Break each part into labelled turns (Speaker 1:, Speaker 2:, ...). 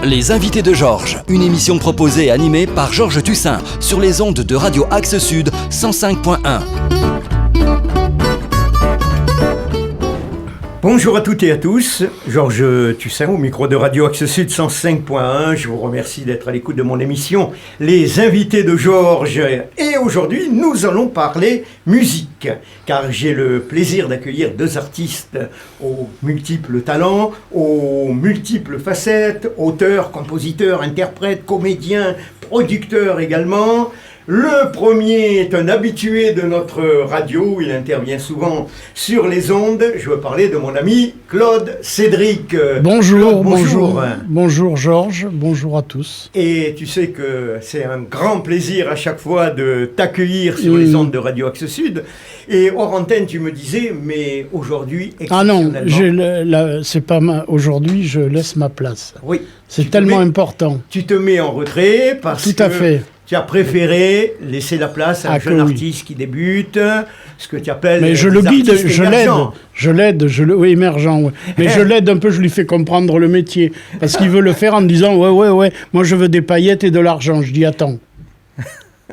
Speaker 1: Les invités de Georges, une émission proposée et animée par Georges Tussin sur les ondes de Radio Axe Sud 105.1.
Speaker 2: Bonjour à toutes et à tous, Georges Tussin au micro de Radio Axe Sud 105.1. Je vous remercie d'être à l'écoute de mon émission Les invités de Georges. Et aujourd'hui, nous allons parler musique, car j'ai le plaisir d'accueillir deux artistes aux multiples talents, aux multiples facettes, auteurs, compositeurs, interprètes, comédiens, producteurs également. Le premier est un habitué de notre radio, il intervient souvent sur les ondes. Je veux parler de mon ami Claude Cédric.
Speaker 3: Bonjour,
Speaker 2: Claude, bonjour.
Speaker 3: Bonjour Georges, bonjour à tous.
Speaker 2: Et tu sais que c'est un grand plaisir à chaque fois de t'accueillir sur les ondes de Radio Axe Sud. Et hors antenne, tu me disais, mais aujourd'hui,
Speaker 3: c'est pas aujourd'hui, je laisse ma place.
Speaker 2: Oui.
Speaker 3: C'est tellement important.
Speaker 2: Tu te mets en retrait parce
Speaker 3: Tout à fait.
Speaker 2: Tu as préféré laisser la place à un jeune artiste qui débute, ce que tu appelles.
Speaker 3: Mais je le guide, je l'aide, oui, émergent. Ouais. Mais je l'aide un peu, je lui fais comprendre le métier. Parce qu'il veut le faire en me disant ouais, moi je veux des paillettes et de l'argent. Je dis attends.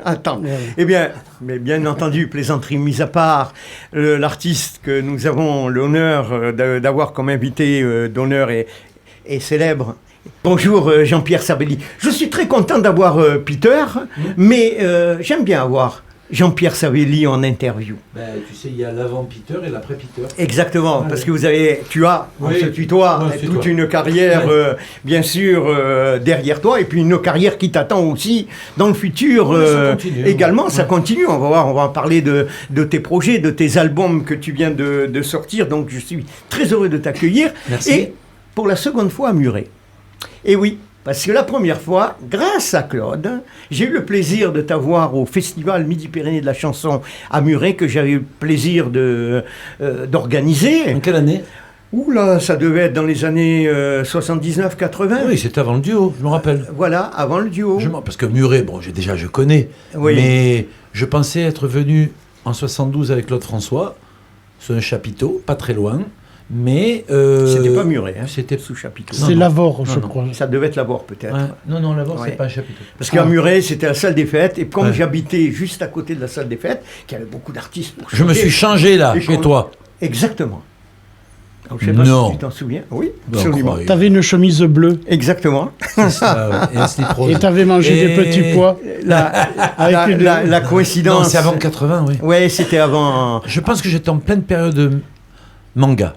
Speaker 2: Ouais. Eh bien, mais bien entendu, plaisanterie mise à part, l'artiste que nous avons l'honneur d'avoir comme invité d'honneur est célèbre. Bonjour Jean-Pierre Sabelli. Je suis très content d'avoir Peter, mais j'aime bien avoir Jean-Pierre Sabelli en interview.
Speaker 4: Tu sais, il y a l'avant Peter et l'après Peter.
Speaker 2: Exactement, parce que on se tutoie, toute une carrière, bien sûr, derrière toi, et puis une carrière qui t'attend aussi dans le futur.
Speaker 4: Ça continue,
Speaker 2: également, ça continue. On va voir, on va parler de tes projets, de tes albums que tu viens de sortir. Donc, je suis très heureux de t'accueillir.
Speaker 4: Merci.
Speaker 2: Et pour la seconde fois à Muret. Et oui, parce que la première fois, grâce à Claude, j'ai eu le plaisir de t'avoir au Festival Midi-Pyrénées de la chanson à Muret, que j'avais eu le plaisir d'organiser.
Speaker 4: En quelle année ?
Speaker 2: Oula, ça devait être dans les années 79-80.
Speaker 4: Oui, c'était avant le duo, je me rappelle.
Speaker 2: Voilà, avant le duo.
Speaker 4: Parce que Muret, je connais, mais je pensais être venu en 72 avec Claude François, sur un chapiteau, pas très loin. Mais
Speaker 2: c'était pas Muret,
Speaker 4: c'était
Speaker 2: sous chapiteau.
Speaker 3: C'est Lavore, je crois.
Speaker 2: Ça devait être Lavore peut-être.
Speaker 4: Ouais. Non, Lavore, c'est pas un chapiteau.
Speaker 2: Parce qu'à Muret, c'était la salle des fêtes, et comme j'habitais juste à côté de la salle des fêtes, qu'il y avait beaucoup d'artistes pour chanter.
Speaker 4: Je me suis changé là, chez toi.
Speaker 2: Exactement. Alors, je sais pas si tu t'en souviens. Oui, absolument.
Speaker 3: T'avais une chemise bleue.
Speaker 2: Exactement.
Speaker 4: C'est ça, et un slip rose.
Speaker 3: Et t'avais mangé des petits pois.
Speaker 2: La coïncidence.
Speaker 4: Non, c'est avant 80, oui.
Speaker 2: Ouais, c'était avant.
Speaker 4: Je pense que j'étais en pleine période de manga.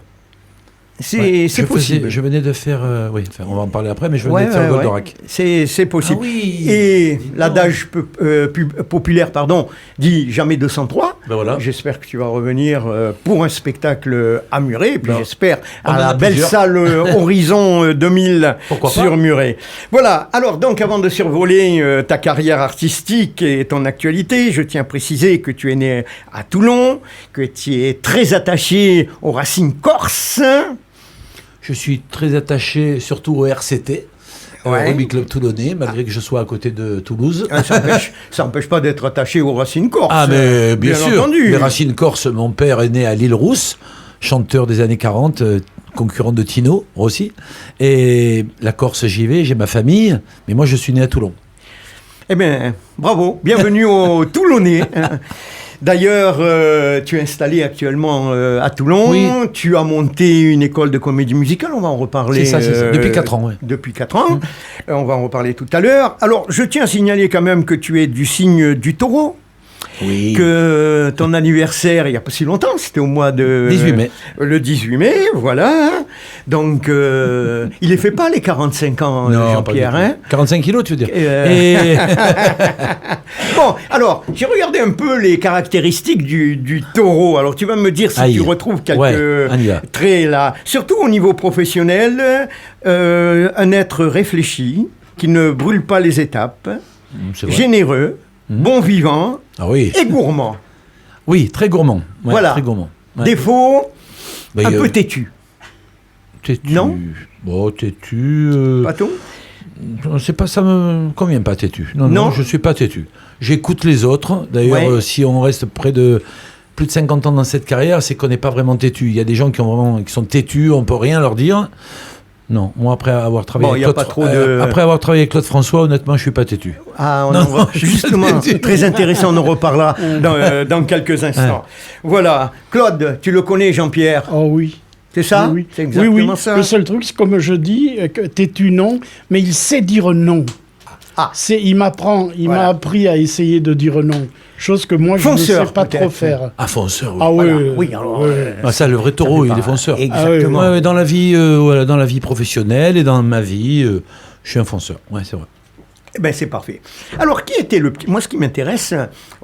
Speaker 2: C'est possible.
Speaker 4: Je venais de faire... on va en parler après, mais je venais de faire Goldorak.
Speaker 2: C'est possible.
Speaker 4: Ah oui,
Speaker 2: et l'adage populaire, dit jamais 203.
Speaker 4: Ben voilà.
Speaker 2: J'espère que tu vas revenir pour un spectacle à Muret, et puis j'espère à la belle salle Horizon 2000 sur Muret. Voilà, alors donc avant de survoler ta carrière artistique et ton actualité, je tiens à préciser que tu es né à Toulon, que tu es très attaché aux racines corses.
Speaker 4: Je suis très attaché surtout au RCT, au Rugby Club Toulonnais, malgré que je sois à côté de Toulouse.
Speaker 2: Ça n'empêche pas d'être attaché aux racines corses.
Speaker 4: Ah, mais bien sûr,
Speaker 2: entendu.
Speaker 4: Les racines corses, mon père est né à l'Île-Rousse, chanteur des années 40, concurrent de Tino, Rossi. Et la Corse, j'y vais, j'ai ma famille, mais moi je suis né à Toulon.
Speaker 2: Eh bien, bravo, bienvenue au Toulonnais. D'ailleurs, tu es installé actuellement à Toulon.
Speaker 4: Oui.
Speaker 2: Tu as monté une école de comédie musicale. On va en reparler.
Speaker 4: C'est ça. Depuis 4 ans, oui.
Speaker 2: Depuis 4 ans. On va en reparler tout à l'heure. Alors, je tiens à signaler quand même que tu es du signe du taureau.
Speaker 4: Oui.
Speaker 2: Que ton anniversaire, il n'y a pas si longtemps, c'était au mois de...
Speaker 4: 18 mai.
Speaker 2: Le 18 mai, voilà. Donc, il ne fait pas les 45 ans,
Speaker 4: non,
Speaker 2: Jean-Pierre.
Speaker 4: 45 kilos, tu veux dire.
Speaker 2: Bon, alors, j'ai regardé un peu les caractéristiques du taureau. Alors, tu vas me dire si tu retrouves quelques traits là. Surtout au niveau professionnel, un être réfléchi, qui ne brûle pas les étapes, généreux, bon vivant et gourmand.
Speaker 4: Oui, très gourmand. Ouais,
Speaker 2: voilà.
Speaker 4: Très gourmand. Ouais.
Speaker 2: Défaut, un peu têtu. Non ?
Speaker 4: Bon, têtu...
Speaker 2: Pas tout ?
Speaker 4: C'est pas, ça me convient pas, têtu. Non, je suis pas têtu. J'écoute les autres. D'ailleurs, si on reste près de plus de 50 ans dans cette carrière, c'est qu'on n'est pas vraiment têtu. Il y a des gens qui sont têtus, on peut rien leur dire. Non, moi après avoir travaillé
Speaker 2: Bon, y a pas trop de...
Speaker 4: après avoir travaillé avec Claude François, honnêtement, je suis pas têtu.
Speaker 2: Ah,
Speaker 4: Non,
Speaker 2: justement, très intéressant, on en reparlera dans quelques instants. Voilà, Claude, tu le connais, Jean-Pierre?
Speaker 3: Oh oui.
Speaker 2: C'est ça?
Speaker 3: Oui,
Speaker 2: C'est exactement ça.
Speaker 3: Le seul truc, c'est comme je dis, que têtu non, mais il sait dire non.
Speaker 2: Ah.
Speaker 3: Il m'a appris à essayer de dire non. Chose que moi, je ne sais pas trop faire.
Speaker 4: Ah, fonceur, oui.
Speaker 3: Ah oui,
Speaker 2: Voilà. Oui, alors,
Speaker 4: Ah, ça, le vrai taureau, il est fonceur.
Speaker 2: Exactement.
Speaker 4: Ouais, dans la vie, voilà, dans la vie professionnelle et dans ma vie, je suis un fonceur. Ouais, c'est vrai.
Speaker 2: Eh ben, c'est parfait. Alors, qui était le petit... Moi, ce qui m'intéresse,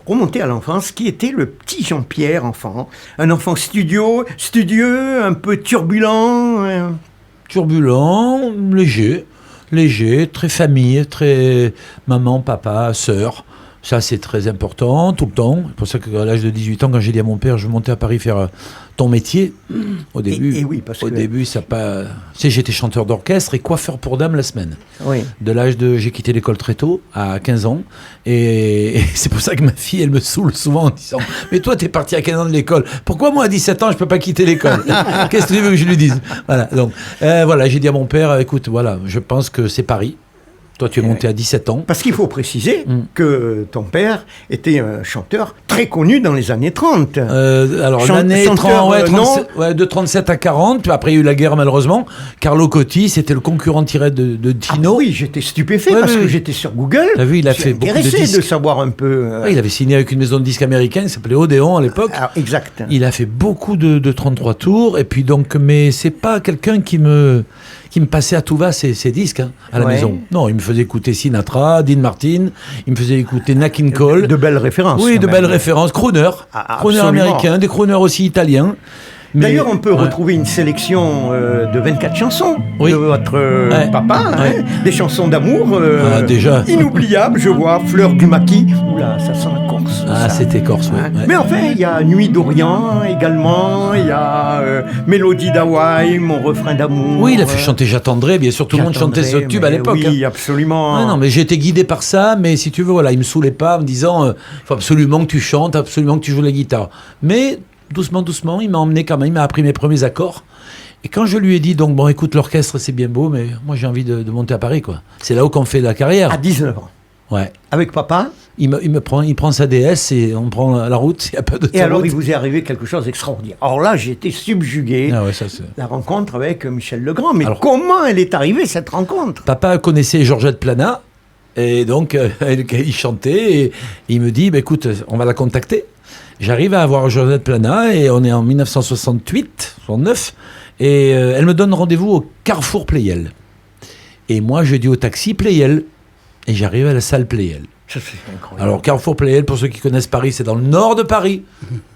Speaker 2: remonter à l'enfance, qui était le petit Jean-Pierre, enfant? Un enfant studieux, un peu turbulent.
Speaker 4: Turbulent, léger, très famille, très maman, papa, sœur. Ça, c'est très important, tout le temps. C'est pour ça qu'à l'âge de 18 ans, quand j'ai dit à mon père, je vais monter à Paris faire ton métier, au début,
Speaker 2: Et oui, parce que...
Speaker 4: début, ça pas... Tu sais, j'étais chanteur d'orchestre et coiffeur pour dames la semaine.
Speaker 2: Oui.
Speaker 4: J'ai quitté l'école très tôt, à 15 ans. Et c'est pour ça que ma fille, elle me saoule souvent en disant « Mais toi, t'es parti à 15 ans de l'école. Pourquoi moi, à 17 ans, je peux pas quitter l'école ?» Qu'est-ce que tu veux que je lui dise? Voilà, donc, voilà, j'ai dit à mon père « Écoute, voilà, je pense que c'est Paris. Toi, tu es monté à 17 ans. »
Speaker 2: Parce qu'il faut préciser que ton père était un chanteur très connu dans les années 30.
Speaker 4: Alors, l'année 30, de 37 à 40, puis après il y a eu la guerre malheureusement. Carlo Cotti, c'était le concurrent direct de Tino.
Speaker 2: Ah oui, j'étais stupéfait parce que j'étais sur Google.
Speaker 4: T'as vu, il a fait beaucoup de disques.
Speaker 2: De savoir un peu...
Speaker 4: Ouais, il avait signé avec une maison de disques américaine qui s'appelait Odeon à l'époque.
Speaker 2: Ah, exact.
Speaker 4: Il a fait beaucoup de 33 tours, et puis donc, mais c'est pas quelqu'un qui me passait à tout va ses disques à la maison. Non, il me faisait écouter Sinatra, Dean Martin, il me faisait écouter Nat King Cole.
Speaker 2: De belles références.
Speaker 4: Oui, de belles références. Crooner. Crooner américain, des crooners aussi italiens.
Speaker 2: D'ailleurs, on peut retrouver une sélection de 24 chansons de votre papa, des chansons d'amour
Speaker 4: déjà
Speaker 2: inoubliables, je vois, Fleur du Maquis. Oula, ça sent la Corse.
Speaker 4: Ah, c'était Corse, oui.
Speaker 2: Mais enfin, il y a Nuit d'Orient également, il y a Mélodie d'Hawaï, Mon refrain d'amour.
Speaker 4: Oui, il a fait chanter J'attendrai, bien sûr, tout le monde chantait ce tube à l'époque.
Speaker 2: Oui, absolument.
Speaker 4: Ah non, mais j'ai été guidé par ça, mais si tu veux, voilà, il me saoulait pas en me disant il faut absolument que tu chantes, absolument que tu joues la guitare. Mais doucement, il m'a emmené quand même, il m'a appris mes premiers accords. Et quand je lui ai dit, donc, bon, écoute, l'orchestre, c'est bien beau, mais moi, j'ai envie de monter à Paris, quoi. C'est là où qu'on fait la carrière.
Speaker 2: À 19 ans.
Speaker 4: Ouais.
Speaker 2: Avec papa.
Speaker 4: Il prend sa DS et on prend la route, il n'y a pas de
Speaker 2: Et alors, il vous est arrivé quelque chose d'extraordinaire. Alors là, j'ai été subjugué.
Speaker 4: Ah ouais, ça, c'est...
Speaker 2: La rencontre avec Michel Legrand. Mais alors, comment elle est arrivée, cette rencontre?
Speaker 4: Papa connaissait Georgette Plana, et donc, il chantait, et il me dit, bah, écoute, on va la contacter. J'arrive à avoir Georgette Plana et on est en 1969 et elle me donne rendez-vous au Carrefour Pleyel. Et moi je dis au taxi Pleyel et j'arrive à la salle Pleyel.
Speaker 2: Ça, c'est incroyable.
Speaker 4: Alors Carrefour Pleyel, pour ceux qui connaissent Paris, c'est dans le nord de Paris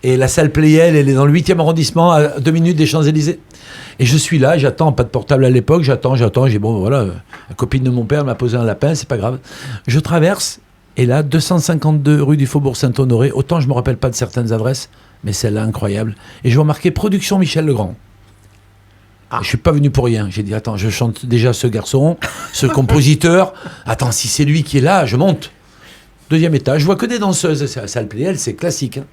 Speaker 4: et la salle Pleyel, elle est dans le 8e arrondissement à 2 minutes des Champs-Élysées. Et je suis là, j'attends, pas de portable à l'époque, j'attends, j'ai bon voilà, la copine de mon père m'a posé un lapin, c'est pas grave. Je traverse. Et là, 252 rue du Faubourg Saint-Honoré, autant je ne me rappelle pas de certaines adresses, mais celle-là, incroyable. Et je vois marqué Production Michel Legrand. Je ne suis pas venu pour rien. J'ai dit, attends, je chante déjà ce garçon, ce compositeur. Attends, si c'est lui qui est là, je monte. 2e étage, je vois que des danseuses. C'est la salle Pleyel, c'est classique. Hein.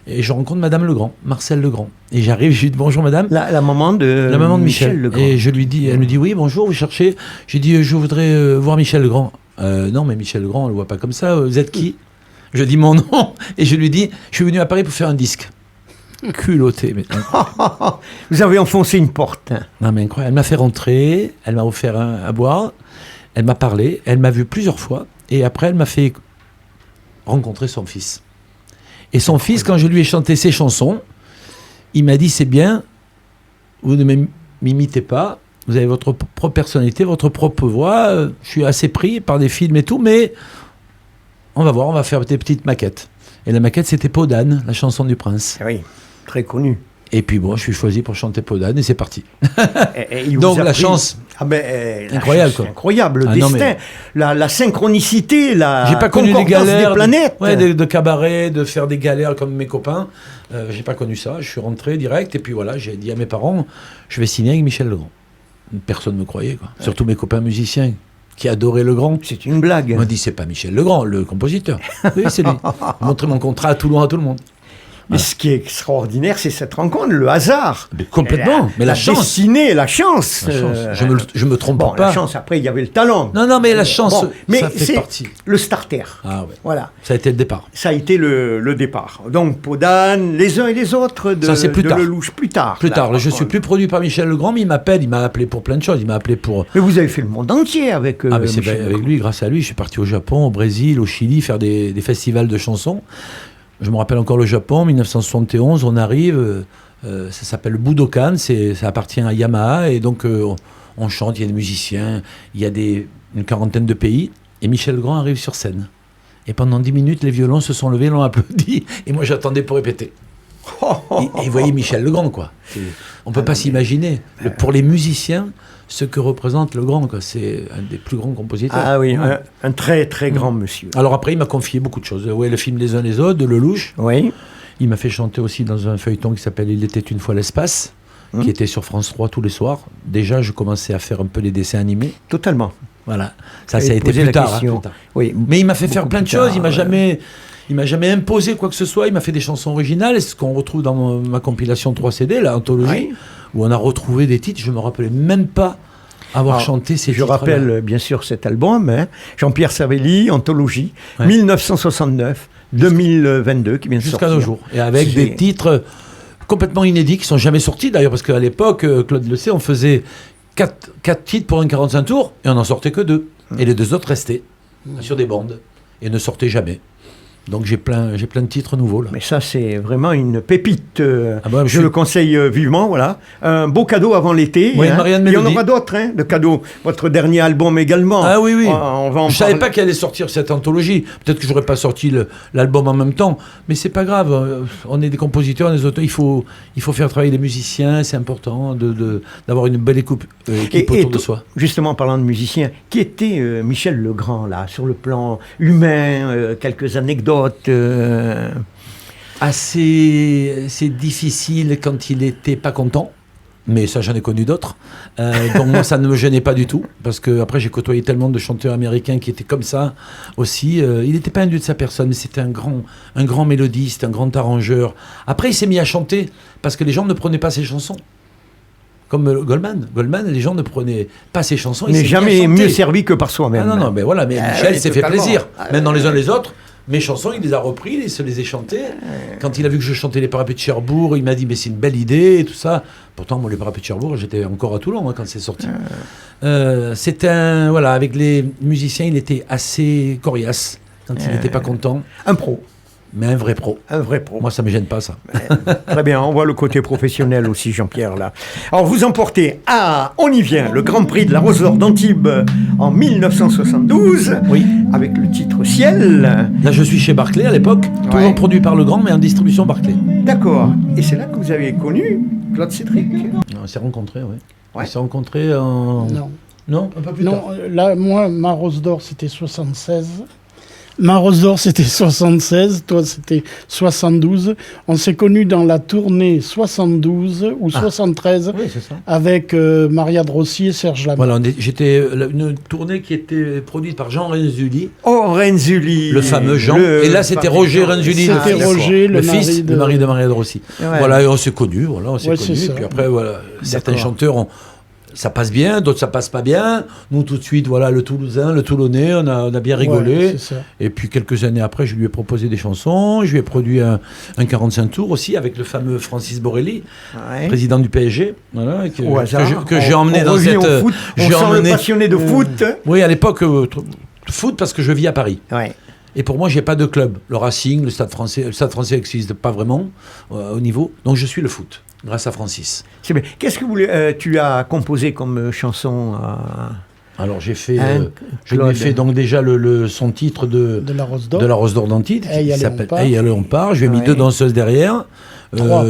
Speaker 4: Et je rencontre Madame Legrand, Marcel Legrand. Et j'arrive, je lui dis, bonjour madame.
Speaker 2: La maman de
Speaker 4: Michel
Speaker 2: Legrand.
Speaker 4: Et je lui dis, elle me dit, oui, bonjour, vous cherchez. J'ai dit, je voudrais voir Michel Legrand. Non, mais Michel Legrand, on le voit pas comme ça. Vous êtes qui? Je dis mon nom et je lui dis, je suis venu à Paris pour faire un disque. Culotté. Mais...
Speaker 2: Vous avez enfoncé une porte.
Speaker 4: Non, mais incroyable. Elle m'a fait rentrer, elle m'a offert à boire, elle m'a parlé, elle m'a vu plusieurs fois et après elle m'a fait rencontrer son fils. Et son fils, quand je lui ai chanté ses chansons, il m'a dit, c'est bien, vous ne m'imitez pas. Vous avez votre propre personnalité, votre propre voix. Je suis assez pris par des films et tout, mais on va voir, on va faire des petites maquettes. Et la maquette, c'était Peau d'âne, la chanson du prince.
Speaker 2: Oui, très connue.
Speaker 4: Et puis bon, je suis choisi pour chanter Peau d'âne et c'est parti.
Speaker 2: Et
Speaker 4: donc la chance.
Speaker 2: Ah ben,
Speaker 4: incroyable,
Speaker 2: chance,
Speaker 4: quoi.
Speaker 2: Incroyable, le destin, mais... la synchronicité, la
Speaker 4: j'ai pas connu des galères
Speaker 2: des planètes.
Speaker 4: De cabaret, de faire des galères comme mes copains. J'ai pas connu ça. Je suis rentré direct et puis voilà, j'ai dit à mes parents, je vais signer avec Michel Legrand. Personne ne me croyait, quoi. Surtout mes copains musiciens qui adoraient Legrand.
Speaker 2: C'est une blague.
Speaker 4: On m'a dit, c'est pas Michel Legrand, le compositeur. Oui, c'est lui. J'ai montré mon contrat à Toulon à tout le monde.
Speaker 2: Mais ce qui est extraordinaire, c'est cette rencontre, le hasard.
Speaker 4: Mais complètement. Mais la chance.
Speaker 2: Destinée, la chance.
Speaker 4: La chance. Je me trompe
Speaker 2: Bon,
Speaker 4: pas.
Speaker 2: la chance, après, il y avait le talent.
Speaker 4: Non, mais la chance,
Speaker 2: Bon, mais
Speaker 4: ça fait
Speaker 2: c'est
Speaker 4: partie.
Speaker 2: le starter.
Speaker 4: Ah ouais.
Speaker 2: Voilà.
Speaker 4: Ça a été le départ.
Speaker 2: Ça a été le départ. Donc, Podane, les uns et les autres
Speaker 4: Ça, c'est plus
Speaker 2: de
Speaker 4: tard.
Speaker 2: Lelouch, plus tard.
Speaker 4: Plus
Speaker 2: là,
Speaker 4: tard,
Speaker 2: par
Speaker 4: je suis
Speaker 2: contre.
Speaker 4: plus produit par Michel Legrand, mais il m'a appelé pour plein de choses. Il m'a appelé pour.
Speaker 2: Mais vous avez fait le monde entier avec
Speaker 4: Ah, mais c'est
Speaker 2: Michel
Speaker 4: avec lui, grâce à lui, je suis parti au Japon, au Brésil, au Chili, faire des festivals de chansons. Je me rappelle encore le Japon, 1971, on arrive, ça s'appelle le Budokan, ça appartient à Yamaha, et donc on chante, il y a des musiciens, il y a une quarantaine de pays, et Michel Legrand arrive sur scène. Et pendant 10 minutes, les violons se sont levés, l'ont applaudi, et moi j'attendais pour répéter. Et vous voyez Michel Legrand, quoi. On ne peut pas s'imaginer. Pour les musiciens, ce que représente Legrand, quoi. C'est un des plus grands compositeurs.
Speaker 2: Ah oui, un très très grand monsieur.
Speaker 4: Alors après, il m'a confié beaucoup de choses. Ouais, le film Les uns les autres, de Lelouch.
Speaker 2: Oui.
Speaker 4: Il m'a fait chanter aussi dans un feuilleton qui s'appelle Il était une fois l'espace, qui était sur France 3 tous les soirs. Déjà, je commençais à faire un peu les dessins animés.
Speaker 2: Totalement.
Speaker 4: Voilà. Ça a
Speaker 2: J'allais
Speaker 4: été
Speaker 2: poser
Speaker 4: plus
Speaker 2: la
Speaker 4: tard,
Speaker 2: question.
Speaker 4: plus tard.
Speaker 2: Oui.
Speaker 4: Mais il m'a fait faire
Speaker 2: Beaucoup
Speaker 4: plein de
Speaker 2: plus
Speaker 4: choses.
Speaker 2: tard,
Speaker 4: Il m'a jamais imposé quoi que ce soit. Il m'a fait des chansons originales. Et ce qu'on retrouve dans ma compilation 3 CD, la anthologie,
Speaker 2: Oui.
Speaker 4: où on a retrouvé des titres. Je me rappelais même pas avoir
Speaker 2: Alors,
Speaker 4: chanté ces
Speaker 2: Je
Speaker 4: titres.
Speaker 2: rappelle bien sûr cet album, hein, Jean-Pierre Savelli, Anthologie,
Speaker 4: Ouais.
Speaker 2: 1969-2022, qui vient de sortir.
Speaker 4: Jusqu'à nos jours. Et avec
Speaker 2: C'est-
Speaker 4: des titres complètement inédits qui sont jamais sortis d'ailleurs, parce qu'à l'époque, Claude le sait, on faisait 4 titres pour un 45 tours et on n'en sortait que 2. Et les 2 autres restaient sur des bandes et ne sortaient jamais. Donc j'ai plein de titres nouveaux là.
Speaker 2: Mais ça, c'est vraiment une pépite.
Speaker 4: Ah bah,
Speaker 2: je le conseille vivement, voilà. Un beau cadeau avant l'été.
Speaker 4: Oui, Marianne
Speaker 2: Il y en
Speaker 4: Mélodie.
Speaker 2: aura d'autres, hein, de cadeaux. Votre dernier album également.
Speaker 4: Ah oui, oui.
Speaker 2: On va en
Speaker 4: Je savais
Speaker 2: parler.
Speaker 4: pas qu'elle allait sortir cette anthologie. Peut-être que j'aurais pas sorti l'album en même temps, mais c'est pas grave. On est des compositeurs, on est des auteurs. Il faut faire travailler les musiciens. C'est important d'avoir une belle équipe autour de soi.
Speaker 2: Justement, en parlant de musiciens, qui était Michel Legrand, là, sur le plan humain, quelques anecdotes.
Speaker 4: C'est difficile quand il était pas content. Mais ça, j'en ai connu d'autres. Donc moi, ça ne me gênait pas du tout. Parce que après, j'ai côtoyé tellement de chanteurs américains qui étaient comme ça aussi. Il n'était pas un dieu de sa personne, mais c'était un grand mélodiste, un grand arrangeur. Après, il s'est mis à chanter parce que les gens ne prenaient pas ses chansons. Comme Goldman. Goldman, les gens ne prenaient pas ses chansons.
Speaker 2: Il n'est jamais mieux servi que par soi-même.
Speaker 4: Ah non, mais voilà. Mais Michel
Speaker 2: oui,
Speaker 4: s'est fait
Speaker 2: totalement.
Speaker 4: plaisir. Même dans les uns les autres. Mes chansons, il les a repris, il se les a chantées. Quand il a vu que je chantais les parapets de Cherbourg, il m'a dit mais c'est une belle idée et tout ça. Pourtant, moi, les parapets de Cherbourg, j'étais encore à Toulon quand c'est sorti. Voilà, avec les musiciens, il était assez coriace quand il n'était pas content.
Speaker 2: Un pro.
Speaker 4: Mais un vrai pro.
Speaker 2: Un vrai pro.
Speaker 4: Moi, ça me gêne pas, ça.
Speaker 2: Très bien, on voit le côté professionnel aussi, Jean-Pierre, là. Alors, vous emportez on y vient, le Grand Prix de la Rose d'Or d'Antibes en 1972,
Speaker 4: Oui.
Speaker 2: avec le titre Ciel.
Speaker 4: Là, je suis chez Barclay à l'époque, toujours
Speaker 2: Ouais.
Speaker 4: produit par Legrand, mais en distribution Barclay.
Speaker 2: D'accord. Et c'est là que vous avez connu Claude Cédric.
Speaker 4: On s'est rencontrés, oui.
Speaker 2: Ouais.
Speaker 4: On s'est rencontrés en...
Speaker 3: Non.
Speaker 4: Non, un peu plus
Speaker 3: Non,
Speaker 4: tard.
Speaker 3: là, moi, ma Rose d'Or, c'était 76. Ma Rose d'Or, c'était 76. Toi, c'était 72. On s'est connus dans la tournée 72 ou 73
Speaker 4: Oui, c'est ça.
Speaker 3: avec Maria Drossi et Serge Lama.
Speaker 4: Voilà, j'étais une tournée qui était produite par Jean Renzulli,
Speaker 2: Oh, Renzulli.
Speaker 4: le fameux Jean. Et là, c'était Roger Renzulli, le
Speaker 3: C'était
Speaker 4: fils,
Speaker 3: Roger, le mari
Speaker 4: fils,
Speaker 3: de-
Speaker 4: le mari de Maria Drossi.
Speaker 2: Ouais.
Speaker 4: Voilà, et on s'est connus, voilà, on s'est
Speaker 3: Ouais,
Speaker 4: connus.
Speaker 3: c'est ça.
Speaker 4: Puis après, voilà, certains
Speaker 2: D'accord.
Speaker 4: chanteurs, ça passe bien, d'autres ça passe pas bien. Nous, tout de suite, voilà, le Toulousain, le Toulonnais, on a bien rigolé.
Speaker 3: Ouais, c'est ça.
Speaker 4: Et puis quelques années après, je lui ai proposé des chansons, je lui ai produit un 45 tours aussi avec le fameux Francis Borrelli,
Speaker 2: Ouais.
Speaker 4: président du PSG, voilà, que,
Speaker 2: Au hasard.
Speaker 4: que j'ai emmené
Speaker 2: On
Speaker 4: dans
Speaker 2: revient
Speaker 4: cette.
Speaker 2: au foot. On
Speaker 4: j'ai
Speaker 2: sent
Speaker 4: emmené-
Speaker 2: le passionné de foot.
Speaker 4: Oui, à l'époque, foot parce que je vis à Paris.
Speaker 2: Ouais.
Speaker 4: Et pour moi, j'ai pas de club. Le Racing, le Stade Français n'existe pas vraiment au niveau. Donc je suis le foot, grâce à Francis.
Speaker 2: C'est bien. Qu'est-ce que tu as composé comme chanson
Speaker 4: Alors j'ai fait,
Speaker 2: Hein,
Speaker 4: je lui ai
Speaker 2: Claude.
Speaker 4: fait donc déjà son titre
Speaker 3: De la Rose d'Or.
Speaker 4: de la Rose d'Or d'Antibes,
Speaker 3: Hey,
Speaker 4: qui
Speaker 3: allez,
Speaker 4: s'appelle
Speaker 3: on part.
Speaker 4: Hey, allez, on part. Je lui ai mis
Speaker 2: Ouais.
Speaker 4: 2 danseuses derrière.
Speaker 3: Trois.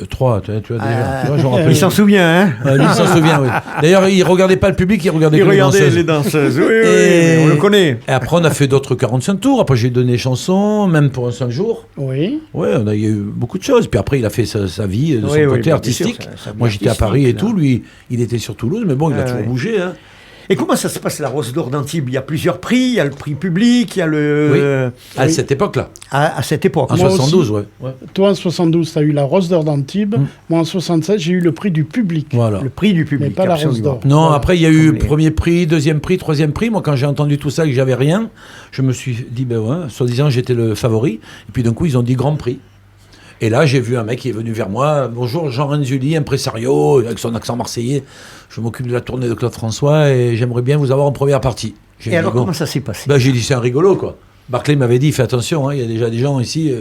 Speaker 4: 3, tu vois déjà. Tu vois, je me rappelle.
Speaker 2: Il s'en souvient, hein
Speaker 4: Lui, il s'en souvient, oui. D'ailleurs, il regardait pas le public, il regardait
Speaker 2: Il
Speaker 4: que les
Speaker 2: regardait
Speaker 4: danseuses.
Speaker 2: les danseuses. Oui, oui,
Speaker 4: Et-
Speaker 2: oui, on le connaît.
Speaker 4: Et après, on a fait d'autres 45 tours. Après, j'ai donné des chansons, même pour un seul jour.
Speaker 3: Oui.
Speaker 4: Ouais, il y a eu beaucoup de choses. Puis après, il a fait sa vie de son
Speaker 2: Oui, oui,
Speaker 4: côté
Speaker 2: bien
Speaker 4: artistique.
Speaker 2: sûr, sa vie
Speaker 4: Moi, j'étais à
Speaker 2: artistique,
Speaker 4: Paris et
Speaker 2: là.
Speaker 4: tout. Lui, il était sur Toulouse, mais bon, il a
Speaker 2: Ah,
Speaker 4: toujours
Speaker 2: ouais.
Speaker 4: bougé. Hein.
Speaker 2: Et comment ça se passe, la Rose d'Or d'Antibes? Il y a plusieurs prix, il y a le prix public, il y a le...
Speaker 4: À cette époque-là.
Speaker 2: À cette époque.
Speaker 4: En
Speaker 3: Moi
Speaker 4: 72,
Speaker 3: aussi.
Speaker 4: ouais.
Speaker 3: Toi, en 72, tu as eu la Rose d'Or d'Antibes. Moi, en 76, j'ai eu le prix du public.
Speaker 4: Voilà.
Speaker 2: Le prix du public,
Speaker 3: Mais pas la Rose
Speaker 2: absolument.
Speaker 3: d'Or.
Speaker 4: Non,
Speaker 3: Voilà.
Speaker 4: après, il y a eu
Speaker 2: Comme les-
Speaker 4: premier prix, deuxième prix, troisième prix. Moi, quand j'ai entendu tout ça et que j'avais rien, je me suis dit, ben ouais, soi-disant, j'étais le favori. Et puis d'un coup, ils ont dit grand prix. Et là, j'ai vu un mec qui est venu vers moi. Bonjour, Jean Renzulli, impresario, avec son accent marseillais. Je m'occupe de la tournée de Claude François et j'aimerais bien vous avoir en première partie. J'ai
Speaker 2: Et
Speaker 4: dit,
Speaker 2: alors,
Speaker 4: bon.
Speaker 2: comment ça s'est passé?
Speaker 4: Ben, j'ai dit, c'est un rigolo, quoi. Barclay m'avait dit, fais attention, hein, il y a déjà des gens ici.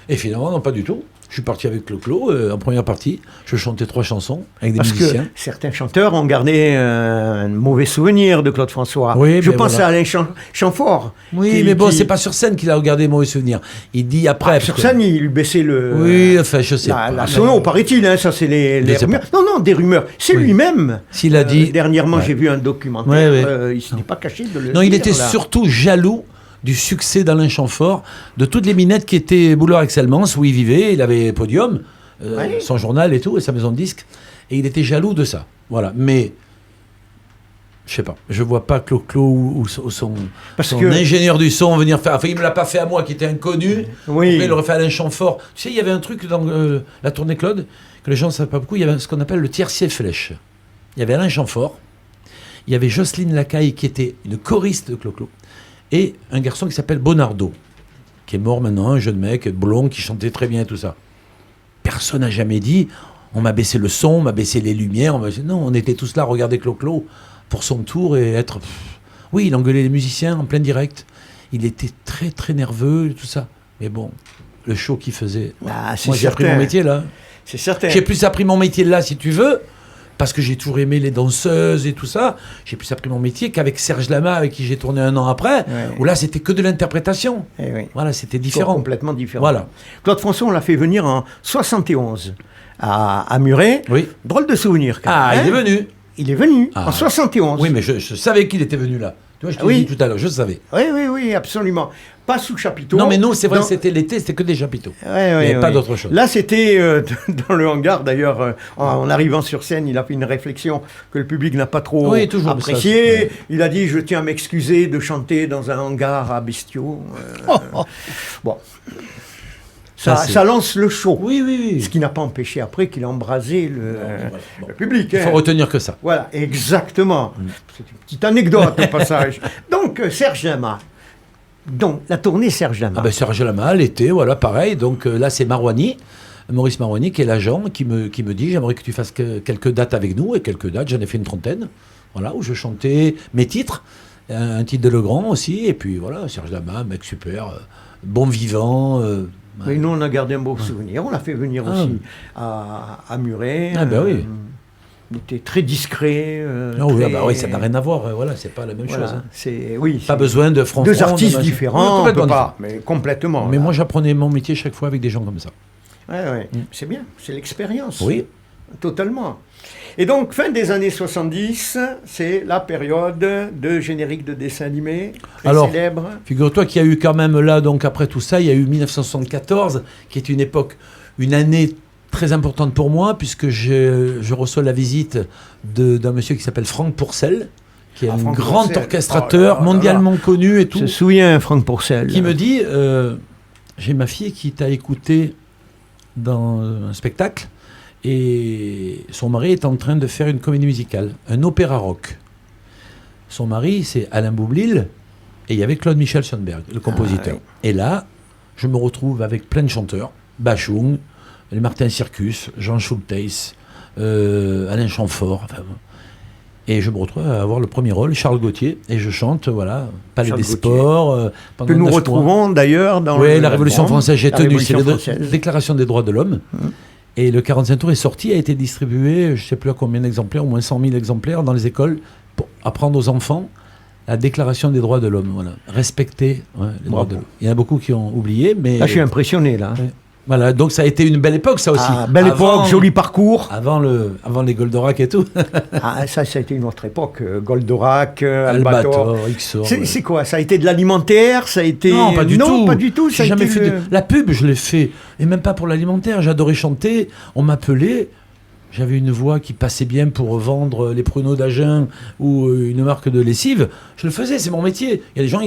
Speaker 4: Et finalement, non, pas du tout. Je suis parti avec Clo-Clo en première partie. Je chantais 3 chansons avec des
Speaker 2: Parce que
Speaker 4: musiciens.
Speaker 2: certains chanteurs ont gardé un mauvais souvenir de Claude François.
Speaker 4: Oui,
Speaker 2: Je
Speaker 4: mais
Speaker 2: pense
Speaker 4: voilà.
Speaker 2: à Alain Chamfort.
Speaker 4: Oui,
Speaker 2: qui-
Speaker 4: mais bon,
Speaker 2: qui-
Speaker 4: c'est pas sur scène qu'il a regardé mauvais souvenir. Il dit après. parce
Speaker 2: Sur
Speaker 4: que-
Speaker 2: scène, il lui baissait le...
Speaker 4: Oui, enfin, je sais pas.
Speaker 2: La sono, paraît-il, hein, ça c'est les
Speaker 4: Je sais
Speaker 2: rumeurs. Non, non, des rumeurs. C'est
Speaker 4: Oui.
Speaker 2: lui-même.
Speaker 4: S'il a dit.
Speaker 2: Dernièrement,
Speaker 4: Ouais.
Speaker 2: j'ai vu un documentaire.
Speaker 4: Ouais, ouais.
Speaker 2: Il ne s'était pas caché de le
Speaker 4: Non, il
Speaker 2: dire,
Speaker 4: était
Speaker 2: là.
Speaker 4: surtout jaloux du succès d'Alain Chamfort, de toutes les minettes qui étaient Boulevard Excellence, où il vivait. Il avait Podium,
Speaker 2: Ouais.
Speaker 4: son journal et tout, et sa maison de disques. Et il était jaloux de ça. Voilà. Mais. Je sais pas, je vois pas Clo-Clo ou son
Speaker 2: Parce
Speaker 4: son
Speaker 2: que-
Speaker 4: ingénieur du son venir faire. Enfin, il me l'a pas fait à moi qui était inconnu.
Speaker 2: Oui.
Speaker 4: Après, il aurait fait Alain Chamfort. Tu sais, il y avait un truc dans la tournée Claude, que les gens ne savent pas beaucoup. Il y avait ce qu'on appelle le tiercé flèche. Il y avait Alain Chamfort, il y avait Jocelyne Lacaille qui était une choriste de Clo-Clo, et un garçon qui s'appelle Bonardo, qui est mort maintenant, un jeune mec, blond, qui chantait très bien et tout ça. Personne n'a jamais dit, on m'a baissé le son, on m'a baissé les lumières. Non, on était tous là à regarder Clo-Clo pour son tour et être... Oui, il engueulait les musiciens en plein direct. Il était très très nerveux, tout ça. Mais bon, le show qu'il faisait...
Speaker 2: Ah, c'est
Speaker 4: Moi, j'ai appris
Speaker 2: certain.
Speaker 4: mon métier là.
Speaker 2: C'est certain.
Speaker 4: J'ai plus appris mon métier là, si tu veux, parce que j'ai toujours aimé les danseuses et tout ça. J'ai plus appris mon métier qu'avec Serge Lama, avec qui j'ai tourné un an après,
Speaker 2: Ouais.
Speaker 4: où là, c'était que de l'interprétation.
Speaker 2: Eh oui.
Speaker 4: Voilà, c'était différent.
Speaker 2: Complètement différent.
Speaker 4: Voilà.
Speaker 2: Claude François, on l'a fait venir en 71 à Muret.
Speaker 4: Oui.
Speaker 2: Drôle de souvenir. quand
Speaker 4: Ah,
Speaker 2: même,
Speaker 4: il est
Speaker 2: hein.
Speaker 4: venu.
Speaker 2: Il est venu
Speaker 4: Ah.
Speaker 2: en 71.
Speaker 4: Oui, mais je savais qu'il était venu là. Tu vois, je te
Speaker 2: Oui.
Speaker 4: l'ai dit tout à l'heure, je savais.
Speaker 2: Oui, oui, oui, absolument. Pas sous chapiteau.
Speaker 4: Non, mais nous, c'est vrai,
Speaker 2: Dans-
Speaker 4: c'était l'été, c'était que des chapiteaux.
Speaker 2: Ouais, ouais,
Speaker 4: Il n'y avait pas
Speaker 2: ouais.
Speaker 4: d'autre chose.
Speaker 2: Là, c'était dans le hangar, d'ailleurs, en arrivant sur scène, il a fait une réflexion que le public n'a pas trop
Speaker 4: Oui, toujours,
Speaker 2: appréciée.
Speaker 4: ça, c'est- ouais.
Speaker 2: Il a dit, je tiens à m'excuser de chanter dans un hangar à bestiaux. Bon.
Speaker 4: Ça,
Speaker 2: Ça,
Speaker 4: c'est-
Speaker 2: ça lance le show.
Speaker 4: Oui, oui,
Speaker 2: Ce
Speaker 4: oui.
Speaker 2: qui n'a pas empêché après qu'il a embrasé
Speaker 4: Bon.
Speaker 2: le public.
Speaker 4: Il faut
Speaker 2: hein.
Speaker 4: retenir que ça.
Speaker 2: Voilà, exactement. C'est une petite anecdote au passage. Donc, Serge Lama. Donc, la tournée Serge Lama.
Speaker 4: Ah ben Serge Lama, l'été, voilà, pareil. Donc là, c'est Marouani, Maurice Marouani, qui est l'agent, qui me dit, j'aimerais que tu fasses quelques dates avec nous. Et quelques dates, j'en ai fait une trentaine. Voilà, où je chantais mes titres. Un titre de Legrand aussi. Et puis voilà, Serge Lama, mec super, bon vivant.
Speaker 2: Mais nous, on a gardé un beau souvenir. On l'a fait venir
Speaker 4: Ah.
Speaker 2: aussi à Muret.
Speaker 4: Ah, ben oui.
Speaker 2: Il était très discret.
Speaker 4: Ah oui,
Speaker 2: très-
Speaker 4: ah bah oui, ça n'a rien à voir. Voilà, c'est pas la même
Speaker 2: Voilà,
Speaker 4: chose. Hein.
Speaker 2: c'est, oui,
Speaker 4: Pas
Speaker 2: c'est
Speaker 4: besoin de front.
Speaker 2: deux artistes différents, on peut
Speaker 4: complètement
Speaker 2: pas, mais complètement.
Speaker 4: Mais
Speaker 2: là.
Speaker 4: moi, j'apprenais mon métier chaque fois avec des gens comme ça.
Speaker 2: Ouais, ouais. C'est bien, c'est l'expérience.
Speaker 4: Oui.
Speaker 2: Totalement. Et donc, fin des années 70, c'est la période de générique de dessin animé, très
Speaker 4: Alors,
Speaker 2: célèbre.
Speaker 4: Figure-toi qu'il y a eu quand même là, donc après tout ça, il y a eu 1974, qui est une époque, une année très importante pour moi, puisque je reçois la visite d'un monsieur qui s'appelle Franck Pourcel, qui est
Speaker 2: Ah,
Speaker 4: un
Speaker 2: Franck
Speaker 4: grand
Speaker 2: Pourcel.
Speaker 4: orchestrateur,
Speaker 2: Oh là là.
Speaker 4: mondialement connu et tout,
Speaker 2: Je me souviens, Franck Pourcel.
Speaker 4: qui me dit, j'ai ma fille qui t'a écouté dans un spectacle, et son mari est en train de faire une comédie musicale, un opéra rock. Son mari, c'est Alain Boublil, et il y avait Claude Michel Schoenberg, le compositeur.
Speaker 2: oui.
Speaker 4: Et là, je me retrouve avec plein de chanteurs, Bachung, les Martin Circus, Jean Schulteis, Alain Chamfort, enfin, et je me retrouve à avoir le premier rôle, Charles Gauthier, et je chante, voilà, Palais
Speaker 2: Charles
Speaker 4: des
Speaker 2: Gauthier.
Speaker 4: Sports, pendant
Speaker 2: Que nous
Speaker 4: 9 mois.
Speaker 2: retrouvons d'ailleurs dans
Speaker 4: Oui,
Speaker 2: le-
Speaker 4: la Révolution française, j'ai
Speaker 2: la
Speaker 4: tenu, c'est
Speaker 2: Révolution
Speaker 4: la
Speaker 2: française.
Speaker 4: Déclaration des droits de l'homme. Et le 45 tours est sorti, a été distribué, je ne sais plus à combien d'exemplaires, au moins 100 000 exemplaires dans les écoles, pour apprendre aux enfants la Déclaration des droits de l'homme. Voilà. Respecter les droits
Speaker 2: Bravo.
Speaker 4: de l'homme. Il y en a beaucoup qui ont oublié, mais
Speaker 2: Là, je suis impressionné, là.
Speaker 4: Ouais. Voilà, donc ça a été une belle époque, ça aussi.
Speaker 2: Ah, belle
Speaker 4: Avant-
Speaker 2: époque, joli parcours.
Speaker 4: Avant les Goldorak et tout.
Speaker 2: Ah, ça a été une autre époque. Goldorak, Albator.
Speaker 4: Albator, Xor.
Speaker 2: C'est quoi? Ça a été de l'alimentaire? Ça a été...
Speaker 4: Non, pas du tout.
Speaker 2: pas du tout. Ça
Speaker 4: J'ai
Speaker 2: a
Speaker 4: jamais
Speaker 2: été
Speaker 4: fait
Speaker 2: le-
Speaker 4: la pub, je l'ai fait. Et même pas pour l'alimentaire. J'adorais chanter. On m'appelait. j'avais une voix qui passait bien pour vendre les pruneaux d'Agen ou une marque de lessive, je le faisais, c'est mon métier. Il y a des gens,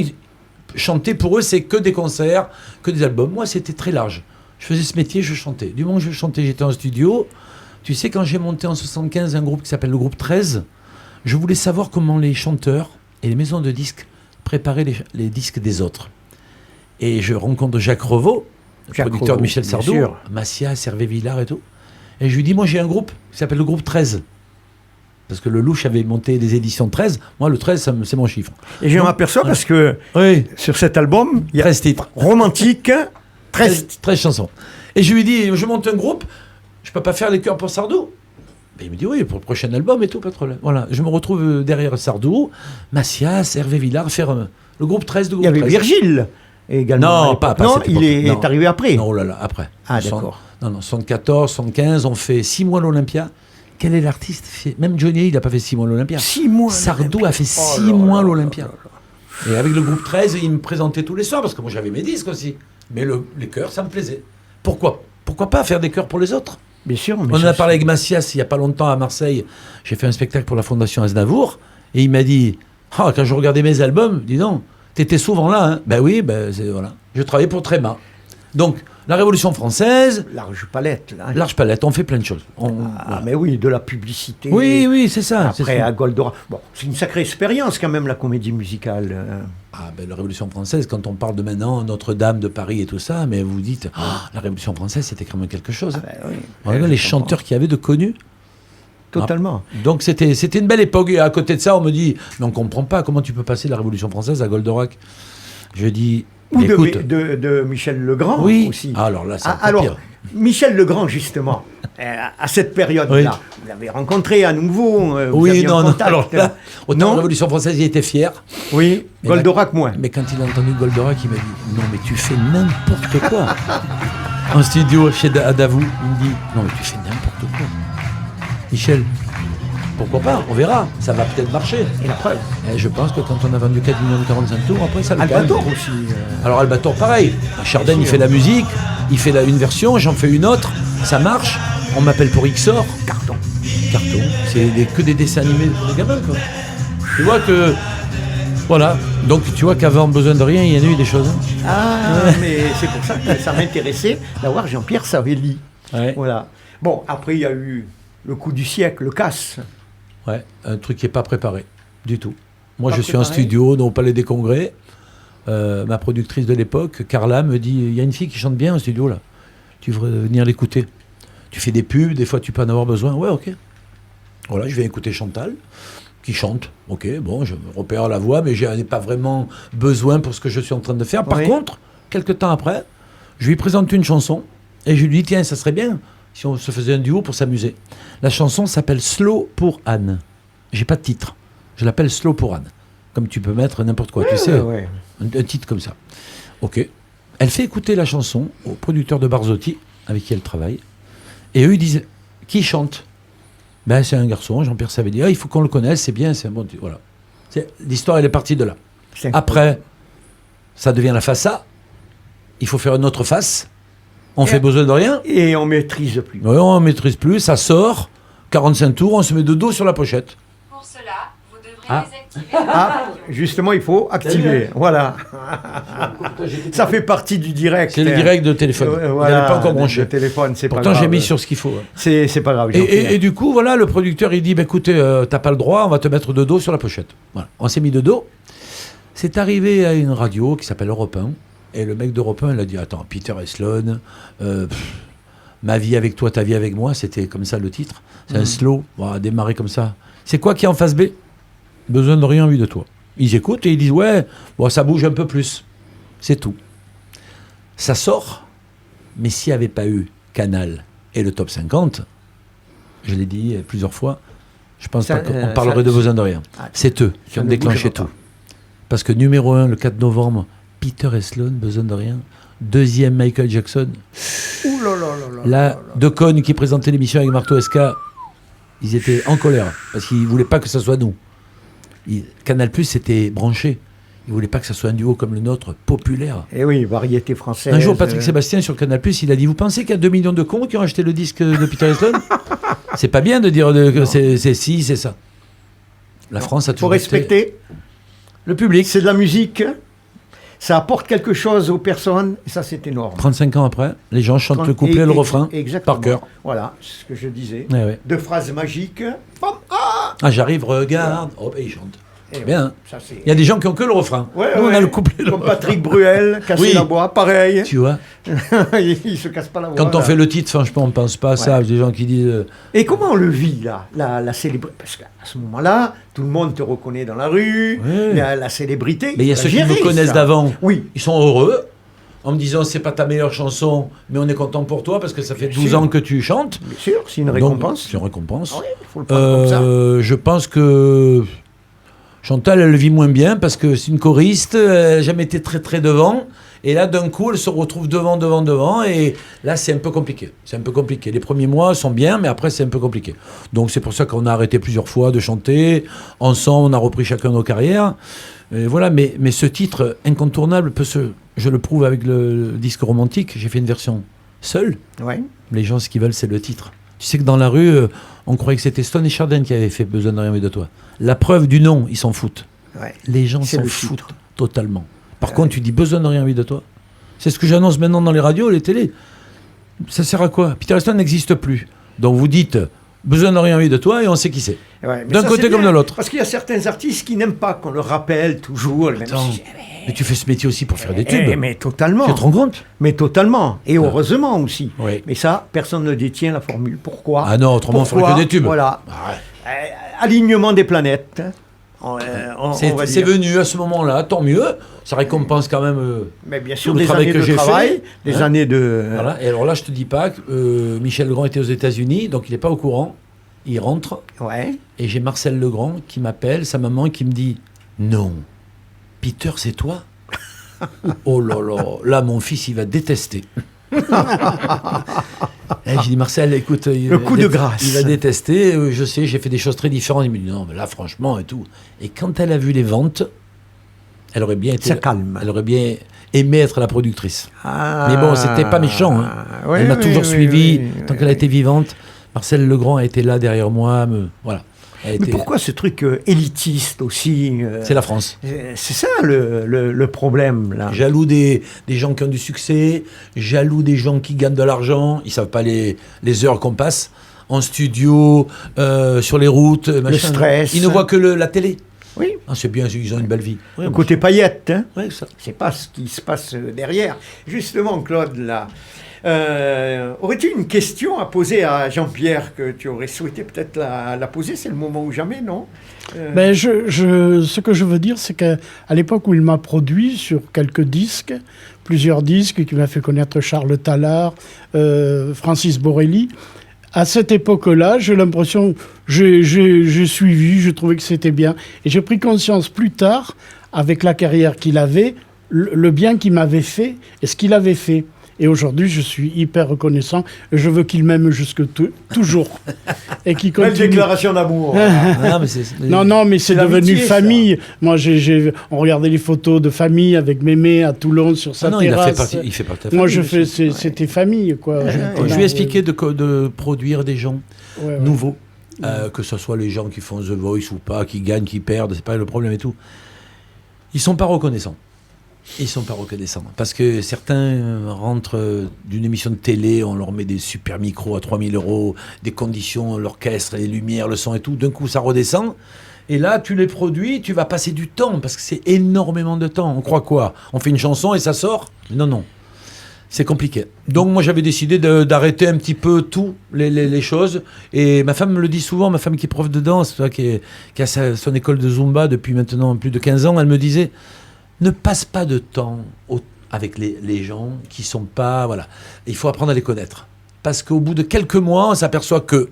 Speaker 4: chanter pour eux, c'est que des concerts, que des albums. Moi, c'était très large. Je faisais ce métier, je chantais. Du moment que je chantais, j'étais en studio. Tu sais, quand j'ai monté en 75 un groupe qui s'appelle le groupe 13, je voulais savoir comment les chanteurs et les maisons de disques préparaient les disques des autres. Et je rencontre Jacques Revaux, le producteur de Michel Sardou, Massias, Hervé Villard et tout. Et je lui dis, moi j'ai un groupe qui s'appelle le groupe 13. Parce que le Louche avait monté des éditions 13. Moi, le 13, c'est mon chiffre.
Speaker 2: Et je m'aperçois parce que sur cet album, il y a
Speaker 4: 13 titres.
Speaker 2: Romantique, 13
Speaker 4: chansons. Et je lui dis, je monte un groupe, je peux pas faire les chœurs pour Sardou. Et il me dit, oui, pour le prochain album et tout, pas de problème. Voilà, je me retrouve derrière Sardou, Massias, Hervé Villard, faire le groupe 13 de groupe 13.
Speaker 2: Il y avait Virgile également.
Speaker 4: Non, pas
Speaker 2: non, il est arrivé après.
Speaker 4: Non, oh là là, après.
Speaker 2: Ah, d'accord.
Speaker 4: Non, 74, 75, on fait 6 mois à l'Olympia. Quel est l'artiste? Même Johnny, il n'a pas fait 6 mois à l'Olympia.
Speaker 2: 6 mois.
Speaker 4: Sardou a fait 6 mois à l'Olympia. Et avec le groupe 13, il me présentait tous les soirs, parce que moi j'avais mes disques aussi. Mais les chœurs, ça me plaisait. Pourquoi pas faire des chœurs pour les autres?
Speaker 2: Bien sûr.
Speaker 4: On en a parlé avec Massias il n'y a pas longtemps à Marseille. J'ai fait un spectacle pour la Fondation Aznavour. Et il m'a dit, quand je regardais mes albums, dis donc, t'étais souvent là. Hein? Ben oui, voilà. Je travaillais pour Tréma. Donc, la Révolution française...
Speaker 2: Large palette. Là.
Speaker 4: Large palette, on fait plein de choses.
Speaker 2: Voilà. Mais oui, de la publicité.
Speaker 4: Oui, c'est ça.
Speaker 2: Après, à Goldorak. Bon, c'est une sacrée expérience quand même, la comédie musicale.
Speaker 4: La Révolution française, quand on parle de maintenant Notre-Dame de Paris et tout ça, mais vous dites, la Révolution française, c'était quand même quelque chose. Regarde les chanteurs qu'il y avait de connus.
Speaker 2: Totalement.
Speaker 4: Donc c'était une belle époque. Et à côté de ça, on me dit, mais on ne comprend pas comment tu peux passer de la Révolution française à Goldorak. Je dis...
Speaker 2: Ou
Speaker 4: écoute,
Speaker 2: de Michel Legrand aussi.
Speaker 4: Alors là, c'est
Speaker 2: pire. Michel Legrand, justement, à cette période-là, vous l'avez rencontré à nouveau.
Speaker 4: Non. Alors là, autant la Révolution française, il était fier.
Speaker 2: Oui, mais Goldorak moins.
Speaker 4: Mais quand il a entendu Goldorak, il m'a dit, non, mais tu fais n'importe quoi. En studio, à Davout, il me dit, non, mais tu fais n'importe quoi. Michel, pourquoi pas? On verra. Ça va peut-être marcher.
Speaker 2: Et la preuve.
Speaker 4: Et je pense que quand on a vendu 4 millions de 45 tours, après ça le
Speaker 2: Albator aussi.
Speaker 4: Alors Albator, pareil. Chardin, il fait la musique, il fait une version, j'en fais une autre, ça marche. On m'appelle pour XOR. Carton. C'est que des dessins animés pour les gamins, quoi. Tu vois que... Voilà. Donc tu vois qu'avant Besoin de rien, il y en a eu des choses.
Speaker 2: Mais c'est pour ça que ça m'intéressait d'avoir Jean-Pierre Savelli.
Speaker 4: Ouais.
Speaker 2: Voilà. Bon, après il y a eu le coup du siècle, le casse.
Speaker 4: Ouais, un truc qui n'est pas préparé du tout. Moi, je suis en studio, au Palais des Congrès. Ma productrice de l'époque, Carla, me dit, il y a une fille qui chante bien au studio, là. Tu devrais venir l'écouter. Tu fais des pubs, des fois tu peux en avoir besoin. Ouais, ok. Voilà, je vais écouter Chantal, qui chante. Ok, bon, je repère la voix, mais je n'ai pas vraiment besoin pour ce que je suis en train de faire. Par contre, quelques temps après, je lui présente une chanson, et je lui dis, tiens, ça serait bien si on se faisait un duo pour s'amuser. La chanson s'appelle Slow pour Anne. J'ai pas de titre. Je l'appelle Slow pour Anne. Comme tu peux mettre n'importe quoi, tu sais. Un titre comme ça. Ok. Elle fait écouter la chanson au producteur de Barzotti, avec qui elle travaille. Et eux, ils disent, qui chante? Ben, c'est un garçon, Jean-Pierre Savelli. Il faut qu'on le connaisse, c'est bien, c'est un bon... Voilà. L'histoire, elle est partie de là. Après, ça devient la face A. Il faut faire une autre face. On fait Besoin de rien.
Speaker 2: Et on maîtrise plus.
Speaker 4: Oui, on maîtrise plus. Ça sort. 45 tours, on se met de dos sur la pochette.
Speaker 5: Pour cela, vous devrez désactiver
Speaker 2: justement, il faut activer. Voilà. Ça fait partie du direct.
Speaker 4: C'est le direct de téléphone.
Speaker 2: Voilà,
Speaker 4: il n'est pas encore branché.
Speaker 2: Le téléphone, c'est pas grave.
Speaker 4: Pourtant, j'ai mis sur ce qu'il faut.
Speaker 2: C'est pas grave.
Speaker 4: Et du coup, voilà, le producteur, il dit, écoutez, t'as pas le droit, on va te mettre de dos sur la pochette. Voilà. On s'est mis de dos. C'est arrivé à une radio qui s'appelle Europe 1. Et le mec d'Europe 1, il a dit, attends, Peter Eslon, ma vie avec toi, ta vie avec moi, c'était comme ça le titre. C'est un slow, on va démarrer comme ça. C'est quoi qui est en face B? Besoin de rien, envie de toi. Ils écoutent et ils disent, ouais, bon, ça bouge un peu plus. C'est tout. Ça sort, mais s'il n'y avait pas eu Canal et le Top 50, je l'ai dit plusieurs fois, je pense pas qu'on parlerait de Besoin de rien. C'est eux qui ont déclenché tout. Parce que numéro 1, le 4 novembre, Peter Eslon, Besoin de rien. Deuxième, Michael Jackson. Là, Decaune qui présentait l'émission avec Marteau SK, ils étaient en colère parce qu'ils ne voulaient pas que ça soit nous. Canal+, c'était branché. Ils ne voulaient pas que ça soit un duo comme le nôtre, populaire.
Speaker 2: Et oui, variété française.
Speaker 4: Un jour, Patrick Sébastien sur Canal+, il a dit, vous pensez qu'il y a 2 millions de cons qui ont acheté le disque de Peter Eslon? C'est pas bien de dire que c'est ci, c'est ça. La France a
Speaker 2: Faut
Speaker 4: toujours été-
Speaker 2: respecter.
Speaker 4: le public.
Speaker 2: C'est de la musique. Ça apporte quelque chose aux personnes. Et ça, c'est énorme.
Speaker 4: 35 ans après, les gens chantent le couplet et le refrain
Speaker 2: Exactement.
Speaker 4: par cœur.
Speaker 2: Voilà, c'est ce que je disais.
Speaker 4: Ouais, ouais.
Speaker 2: Deux phrases magiques. Bam,
Speaker 4: Ah, j'arrive, regarde. Hop, et ils chantent.
Speaker 2: et
Speaker 4: Bien. hein.
Speaker 2: ça, c'est...
Speaker 4: Il y a des gens qui ont que le refrain.
Speaker 2: Ouais,
Speaker 4: Nous, on
Speaker 2: ouais.
Speaker 4: a le couplet. le
Speaker 2: Comme
Speaker 4: refrain.
Speaker 2: Patrick Bruel, casser
Speaker 4: Oui.
Speaker 2: la voix, pareil.
Speaker 4: Tu vois,
Speaker 2: Il se casse pas la voix.
Speaker 4: quand on
Speaker 2: là.
Speaker 4: fait le titre, franchement, on ne pense pas à ça. Des gens qui disent.
Speaker 2: Et comment on le vit, là, la célébrité? Parce qu'à ce moment-là, tout le monde te reconnaît dans la rue,
Speaker 4: Ouais.
Speaker 2: la célébrité.
Speaker 4: Mais il y a
Speaker 2: faut
Speaker 4: ceux qui
Speaker 2: gérer
Speaker 4: me connaissent
Speaker 2: ça.
Speaker 4: d'avant.
Speaker 2: Oui.
Speaker 4: Ils sont heureux en me disant c'est pas ta meilleure chanson, mais on est content pour toi parce que ça fait
Speaker 2: Bien
Speaker 4: 12
Speaker 2: sûr.
Speaker 4: ans que tu chantes.
Speaker 2: Bien sûr, c'est une
Speaker 4: Donc,
Speaker 2: récompense.
Speaker 4: c'est une récompense.
Speaker 2: Ah oui, il faut le prendre comme ça.
Speaker 4: Je pense que Chantal, elle le vit moins bien parce que c'est une choriste, elle n'a jamais été très très devant. Et là, d'un coup, elle se retrouve devant. Et là, c'est un peu compliqué. C'est un peu compliqué. Les premiers mois sont bien, mais après, c'est un peu compliqué. Donc, c'est pour ça qu'on a arrêté plusieurs fois de chanter. Ensemble, on a repris chacun nos carrières. Et voilà, mais ce titre incontournable, je le prouve avec le disque romantique. J'ai fait une version seule.
Speaker 2: Ouais.
Speaker 4: Les gens, ce qu'ils veulent, c'est le titre. Tu sais que dans la rue, on croyait que c'était Stone et Chardin qui avaient fait Besoin de rien mais de toi. La preuve du nom, ils s'en foutent.
Speaker 2: Ouais.
Speaker 4: Les gens
Speaker 2: C'est
Speaker 4: s'en
Speaker 2: le
Speaker 4: foutent
Speaker 2: titre.
Speaker 4: totalement. Par contre, tu dis Besoin de rien mais de toi. C'est ce que j'annonce maintenant dans les radios, les télés. Ça sert à quoi? Peter Stone n'existe plus. Donc vous dites Besoin de rien mais de toi et on sait qui c'est.
Speaker 2: Ouais, mais
Speaker 4: D'un
Speaker 2: ça,
Speaker 4: côté
Speaker 2: c'est
Speaker 4: comme
Speaker 2: bien,
Speaker 4: de l'autre.
Speaker 2: Parce qu'il y a certains artistes qui n'aiment pas qu'on leur rappelle toujours. Même
Speaker 4: Attends,
Speaker 2: si-
Speaker 4: mais tu fais ce métier aussi pour faire des tubes.
Speaker 2: Mais totalement.
Speaker 4: Tu te rends compte?
Speaker 2: Mais totalement. Et heureusement aussi.
Speaker 4: Oui.
Speaker 2: Mais ça, personne ne détient la formule. Pourquoi?
Speaker 4: Ah non, autrement, on ferait
Speaker 2: Pourquoi?
Speaker 4: que des tubes.
Speaker 2: Voilà.
Speaker 4: Ah ouais.
Speaker 2: Alignement des planètes. On va
Speaker 4: C'est
Speaker 2: dire.
Speaker 4: venu à ce moment-là, tant mieux. Ça récompense quand même.
Speaker 2: Mais bien sûr,
Speaker 4: tout le
Speaker 2: des
Speaker 4: travail
Speaker 2: années
Speaker 4: que
Speaker 2: de
Speaker 4: j'ai
Speaker 2: travail,
Speaker 4: fait,
Speaker 2: des
Speaker 4: hein.
Speaker 2: années de...
Speaker 4: Voilà. Et alors là, je te dis pas que Michel Legrand était aux États-Unis, donc il n'est pas au courant. Il rentre
Speaker 2: Ouais.
Speaker 4: et j'ai Marcel Legrand qui m'appelle, sa maman qui me dit non, Peter, c'est toi? Oh là là, là mon fils il va détester. Et j'ai dit Marcel, écoute,
Speaker 2: Le coup de grâce.
Speaker 4: il va détester. Je sais, j'ai fait des choses très différentes. Il me dit non, mais là franchement et tout. Et quand elle a vu les ventes, elle aurait bien été.
Speaker 2: Ça calme.
Speaker 4: Elle aurait bien aimé être la productrice.
Speaker 2: Ah.
Speaker 4: Mais bon, c'était pas méchant. Hein.
Speaker 2: Ouais,
Speaker 4: Elle m'a
Speaker 2: oui,
Speaker 4: toujours
Speaker 2: oui,
Speaker 4: suivi
Speaker 2: oui,
Speaker 4: tant
Speaker 2: oui,
Speaker 4: qu'elle a
Speaker 2: oui.
Speaker 4: été vivante. Marcel Legrand a été là derrière moi. Voilà. Elle a
Speaker 2: Mais
Speaker 4: été-
Speaker 2: pourquoi ce truc élitiste aussi
Speaker 4: C'est la France.
Speaker 2: C'est ça le problème, là.
Speaker 4: Jaloux des gens qui ont du succès, jaloux des gens qui gagnent de l'argent. Ils savent pas les heures qu'on passe en studio, sur les routes, machin.
Speaker 2: stress.
Speaker 4: Ils ne voient que la télé.
Speaker 2: Oui.
Speaker 4: Ah, c'est bien, ils ont une belle vie. Ouais,
Speaker 2: Le côté paillette, hein.
Speaker 4: ouais, ça.
Speaker 2: C'est pas ce qui se passe derrière. Justement, Claude, là, aurais-tu une question à poser à Jean-Pierre que tu aurais souhaité peut-être la poser? C'est le moment ou jamais, non?
Speaker 3: Ben, ce que je veux dire, c'est qu'à l'époque où il m'a produit sur quelques disques, plusieurs disques, qui m'a fait connaître Charles Tallard, Francis Borelli, à cette époque-là, j'ai l'impression, j'ai suivi, je trouvais que c'était bien. Et j'ai pris conscience plus tard, avec la carrière qu'il avait, le bien qu'il m'avait fait et ce qu'il avait fait. Et aujourd'hui, je suis hyper reconnaissant. Et je veux qu'il m'aime toujours. Et qu'il
Speaker 2: Belle
Speaker 3: continue.
Speaker 2: déclaration d'amour.
Speaker 4: Ah, mais
Speaker 3: Non, mais c'est devenu
Speaker 2: l'amitié, ça.
Speaker 3: famille. Moi, on regardait les photos de famille avec Mémé à Toulon sur sa
Speaker 4: Ah non, il
Speaker 3: terrasse.
Speaker 4: fait partie de ta
Speaker 3: Moi,
Speaker 4: famille, monsieur.
Speaker 3: c'était famille, quoi.
Speaker 4: Je lui ai expliqué de produire des gens
Speaker 3: Ouais, ouais.
Speaker 4: nouveaux, que ce soit les gens qui font The Voice ou pas, qui gagnent, qui perdent, c'est pas le problème et tout. Ils sont pas reconnaissants. Ils sont pas reconnaissants. Parce que certains rentrent d'une émission de télé, on leur met des super micros à 3 000 €, des conditions, l'orchestre, les lumières, le son et tout. D'un coup, ça redescend. Et là, tu les produis, tu vas passer du temps, parce que c'est énormément de temps. On croit quoi? On fait une chanson et ça sort? Non. C'est compliqué. Donc moi j'avais décidé d'arrêter un petit peu tout les choses. Et ma femme me le dit souvent, ma femme qui est prof de danse, qui a son école de Zumba depuis maintenant plus de 15 ans, elle me disait, ne passe pas de temps avec les gens qui sont pas... Voilà. Il faut apprendre à les connaître. Parce qu'au bout de quelques mois, on s'aperçoit que...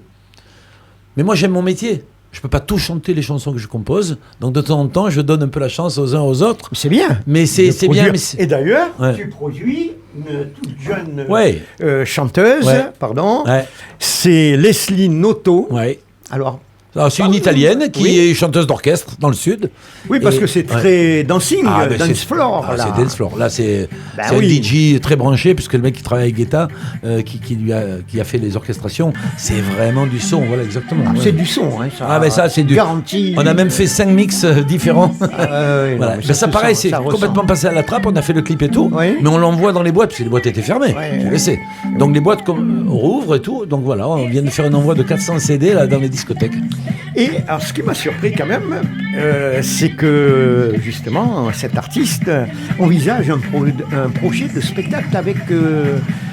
Speaker 4: Mais moi j'aime mon métier. Je peux pas tout chanter les chansons que je compose. Donc de temps en temps, je donne un peu la chance aux uns aux autres.
Speaker 2: C'est bien.
Speaker 4: Mais c'est
Speaker 2: De
Speaker 4: bien.
Speaker 2: produire.
Speaker 4: Mais
Speaker 2: Et d'ailleurs,
Speaker 4: Ouais.
Speaker 2: tu produis une toute jeune
Speaker 4: Ouais.
Speaker 2: chanteuse,
Speaker 4: Ouais.
Speaker 2: pardon.
Speaker 4: Ouais.
Speaker 2: C'est Leslie Noto.
Speaker 4: Ouais.
Speaker 2: Alors,
Speaker 4: Alors, c'est une Italienne qui est chanteuse d'orchestre dans le sud.
Speaker 2: Oui, parce
Speaker 4: Et-
Speaker 2: que c'est très dancing,
Speaker 4: ben,
Speaker 2: dance floor.
Speaker 4: Ah,
Speaker 2: là.
Speaker 4: c'est dance floor. Là, c'est
Speaker 2: Ben
Speaker 4: c'est
Speaker 2: oui.
Speaker 4: un DJ très branché, puisque le mec qui travaille avec Guetta, qui a fait les orchestrations, c'est vraiment du son. Voilà, exactement.
Speaker 2: Ah,
Speaker 4: ouais.
Speaker 2: c'est du son, hein, ça.
Speaker 4: Ah, ben ça, c'est du.
Speaker 2: Garanti.
Speaker 4: On a même fait 5 mix différents.
Speaker 2: Oui, non,
Speaker 4: Voilà.
Speaker 2: mais
Speaker 4: Ben, ça,
Speaker 2: se
Speaker 4: pareil,
Speaker 2: sent,
Speaker 4: c'est
Speaker 2: ça ressent.
Speaker 4: complètement passé à la trappe. On a fait le clip et tout,
Speaker 2: Oui.
Speaker 4: mais on l'envoie dans les boîtes, parce que les boîtes étaient fermées.
Speaker 2: Ouais,
Speaker 4: Tu
Speaker 2: ouais.
Speaker 4: le sais. Donc les boîtes rouvre et tout. Donc voilà, on vient de faire un envoi de 400 CD là, dans les discothèques.
Speaker 2: Et alors, ce qui m'a surpris quand même, c'est que justement, cet artiste envisage un projet de spectacle avec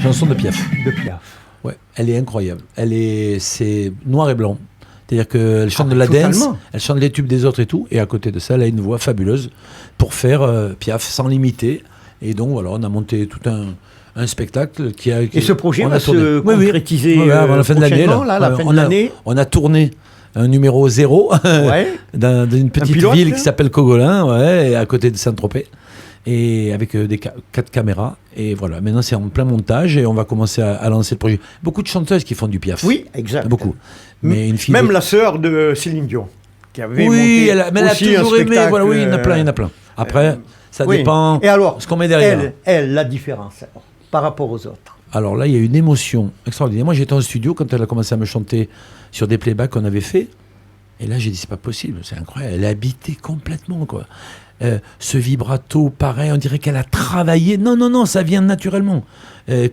Speaker 4: Chanson de Piaf.
Speaker 2: de Piaf.
Speaker 4: Ouais, elle est incroyable. C'est noir et blanc. C'est-à-dire qu'elle chante de la
Speaker 2: totalement.
Speaker 4: dance, elle chante les tubes des autres et tout. Et à côté de ça, elle a une voix fabuleuse pour faire Piaf sans limiter. Et donc voilà, on a monté tout un spectacle qui a.
Speaker 2: Et ce projet
Speaker 4: on
Speaker 2: va
Speaker 4: a tourné.
Speaker 2: se
Speaker 4: Oui, oui.
Speaker 2: concrétiser
Speaker 4: Ouais, avant la fin de l'année.
Speaker 2: prochainement, là, la fin de
Speaker 4: on a-
Speaker 2: l'année.
Speaker 4: On a tourné un numéro 0
Speaker 2: Ouais.
Speaker 4: d'une petite
Speaker 2: pilote,
Speaker 4: ville
Speaker 2: là
Speaker 4: qui s'appelle Cogolin, ouais, et à côté de Saint-Tropez. Et avec 4 caméras. Et voilà, maintenant c'est en plein montage et on va commencer à lancer le projet. Beaucoup de chanteuses qui font du Piaf.
Speaker 2: Oui, exact.
Speaker 4: Beaucoup. Mais une fille.
Speaker 2: Même la sœur de Céline Dion, qui avait
Speaker 4: Oui,
Speaker 2: monté
Speaker 4: mais elle a
Speaker 2: aussi un
Speaker 4: toujours aimé.
Speaker 2: spectacle,
Speaker 4: Voilà, oui, il y en a plein, il y en a plein. Après, ça
Speaker 2: oui.
Speaker 4: dépend
Speaker 2: Et alors,
Speaker 4: ce qu'on met derrière.
Speaker 2: elle, la différence alors, par rapport aux autres.
Speaker 4: Alors là, il y a une émotion extraordinaire. Moi, j'étais en studio quand elle a commencé à me chanter sur des playbacks qu'on avait fait. Et là, j'ai dit, c'est pas possible, c'est incroyable. Elle est habitée complètement, quoi. Ce vibrato, pareil, on dirait qu'elle a travaillé. Non, non, non, ça vient naturellement.